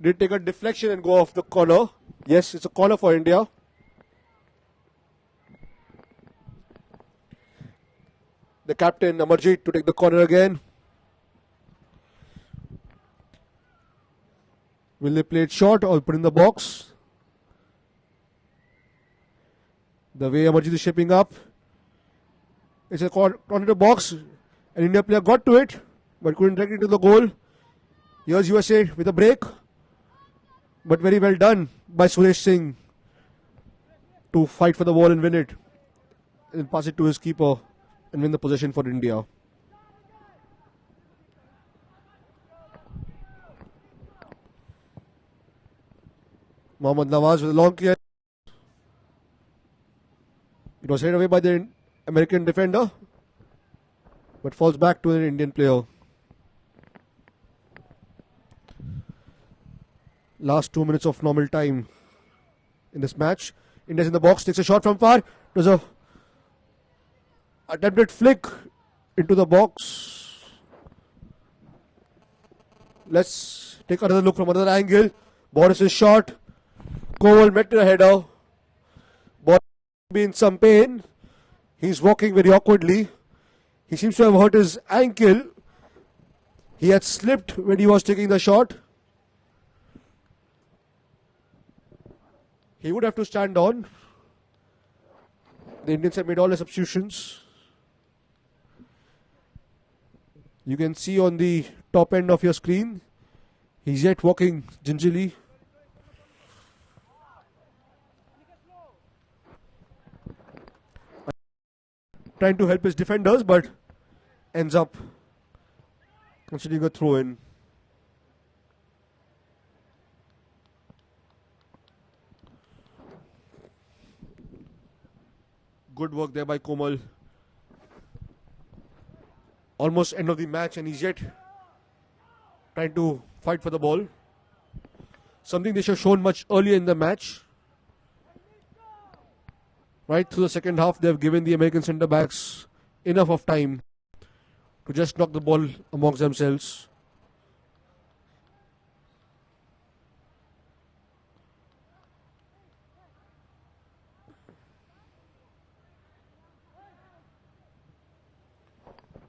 Did take a deflection and go off the corner. Yes, it's a corner for India. The captain, Amarjit, to take the corner again. Will they play it short or put in the box? The way Amarjit is shaping up. It's a corner to the box. An India player got to it, but couldn't direct it to the goal. Here's USA with a break. But very well done by Suresh Singh to fight for the ball and win it. And pass it to his keeper and win the possession for India. Mohammad Nawaz with a long clear. It was headed away by the American defender, but falls back to an Indian player. Last 2 minutes of normal time in this match. India's in the box, takes a shot from far. It was a attempted flick into the box. Let's take another look from another angle. Boris's shot. Koval met the header. Boris be in some pain. He's walking very awkwardly. He seems to have hurt his ankle. He had slipped when he was taking the shot. He would have to stand on. The Indians have made all the substitutions. You can see on the top end of your screen, he's yet walking gingerly. Trying to help his defenders, but ends up considering a throw in. Good work there by Komal. Almost end of the match and he's yet trying to fight for the ball. Something they should have shown much earlier in the match. Right through the second half, they have given the American centre backs enough of time to just knock the ball amongst themselves.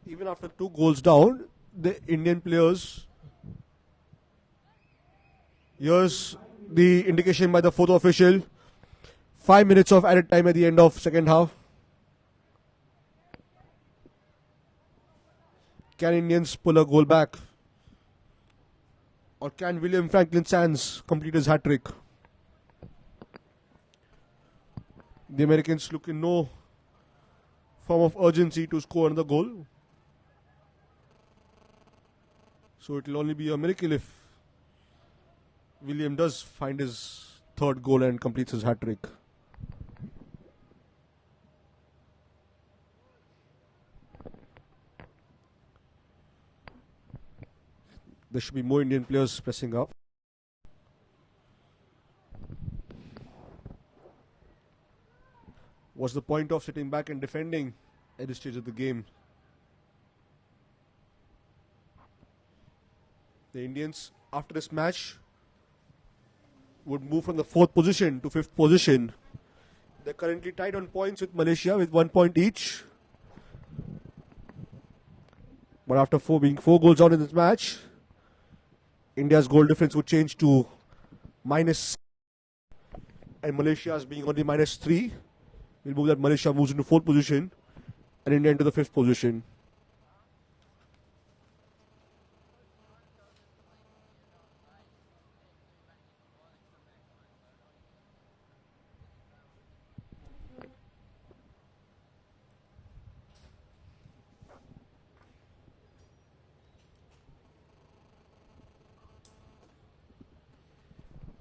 Even after 2 goals down, the Indian players, here's the indication by the fourth official, 5 minutes of added time at the end of second half. Can Indians pull a goal back? Or can William Franklin Sands complete his hat-trick? The Americans look in no form of urgency to score another goal. So it will only be a miracle if William does find his third goal and completes his hat-trick. There should be more Indian players pressing up. What's the point of sitting back and defending at this stage of the game? The Indians, after this match, would move from the 4th position to 5th position. They're currently tied on points with Malaysia with 1 point each. But after being 4 goals down in this match, India's goal difference would change to -6, and Malaysia's being only -3. We'll move that Malaysia moves into 4th position and India into the 5th position.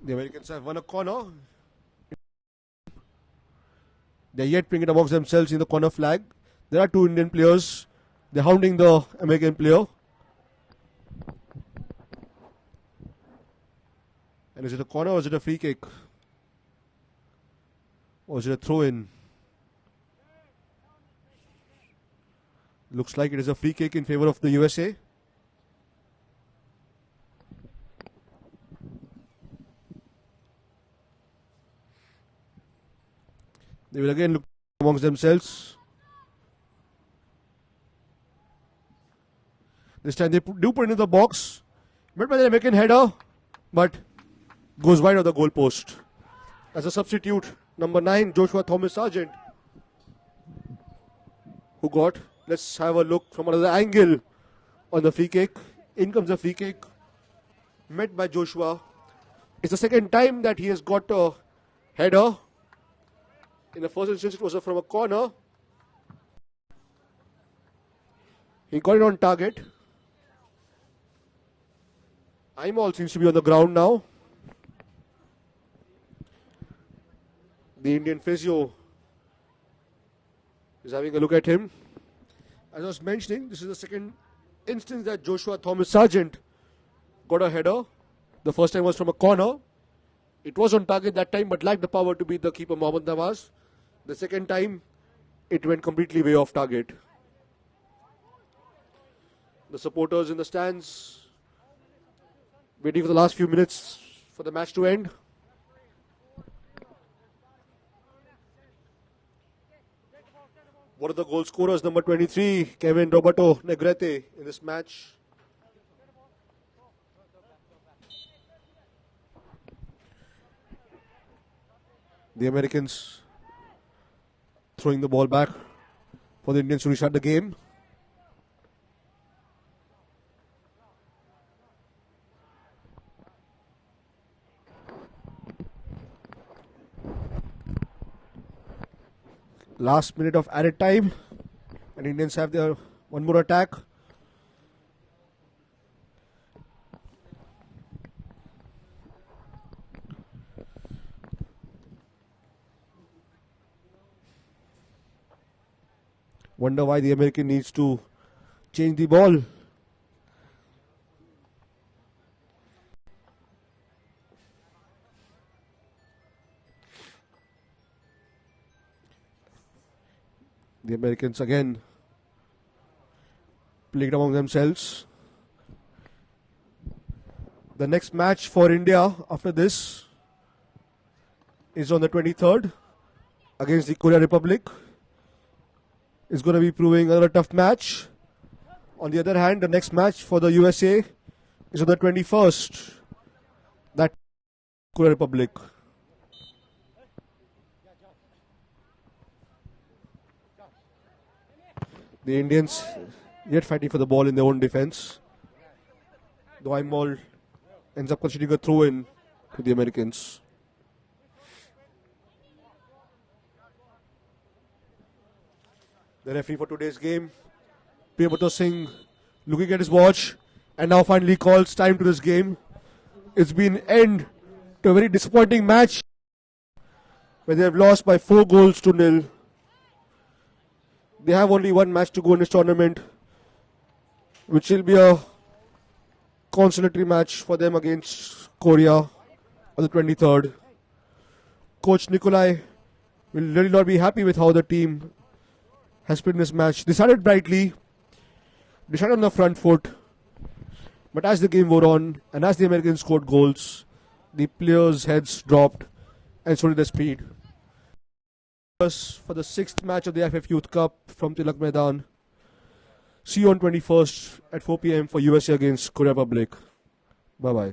The Americans have won a corner. They're yet bringing it amongst themselves in the corner flag. There are 2 Indian players. They're hounding the American player. And is it a corner or is it a free kick? Or is it a throw-in? Looks like it is a free kick in favor of the USA. They will again look amongst themselves. This time they do put it into the box. Met by the American header, but goes wide of the goal post. As a substitute, number 9, Joshua Thomas Sargent, who got, let's have a look from another angle on the free kick. In comes the free kick, met by Joshua. It's the second time that he has got a header. In the first instance, it was from a corner. He got it on target. Imol seems to be on the ground now. The Indian physio is having a look at him. As I was mentioning, this is the second instance that Joshua Thomas Sargent got a header. The first time was from a corner. It was on target that time, but lacked the power to beat the keeper Mohammad Nawaz. The second time, it went completely way off target. The supporters in the stands waiting for the last few minutes for the match to end. What are the goal scorers? Number 23, Kevin Roberto Negrete in this match. The Americans throwing the ball back for the Indians to restart the game. Last minute of added time, and Indians have their one more attack. Wonder why the American needs to change the ball. The Americans again playing among themselves. The next match for India after this is on the 23rd against the Korea Republic. It's going to be proving another tough match. On the other hand, the next match for the USA is on the 21st. That Korea Republic. The Indians yet fighting for the ball in their own defense. The white ball ends up considering a throw-in to the Americans. The referee for today's game, Priyamato Singh, looking at his watch and now finally calls time to this game. It's been end to a very disappointing match where they have lost by 4-0. They have only one match to go in this tournament, which will be a consolatory match for them against Korea on the 23rd. Coach Nikolai will really not be happy with how the team has played in this match. They started brightly, they started on the front foot, but as the game wore on and as the Americans scored goals, the players' heads dropped and so did their speed. For the 6th match of the AIFF Youth Cup from Tilak Maidan. See you on 21st at 4 p.m. for USA against Korea Republic. Bye-bye.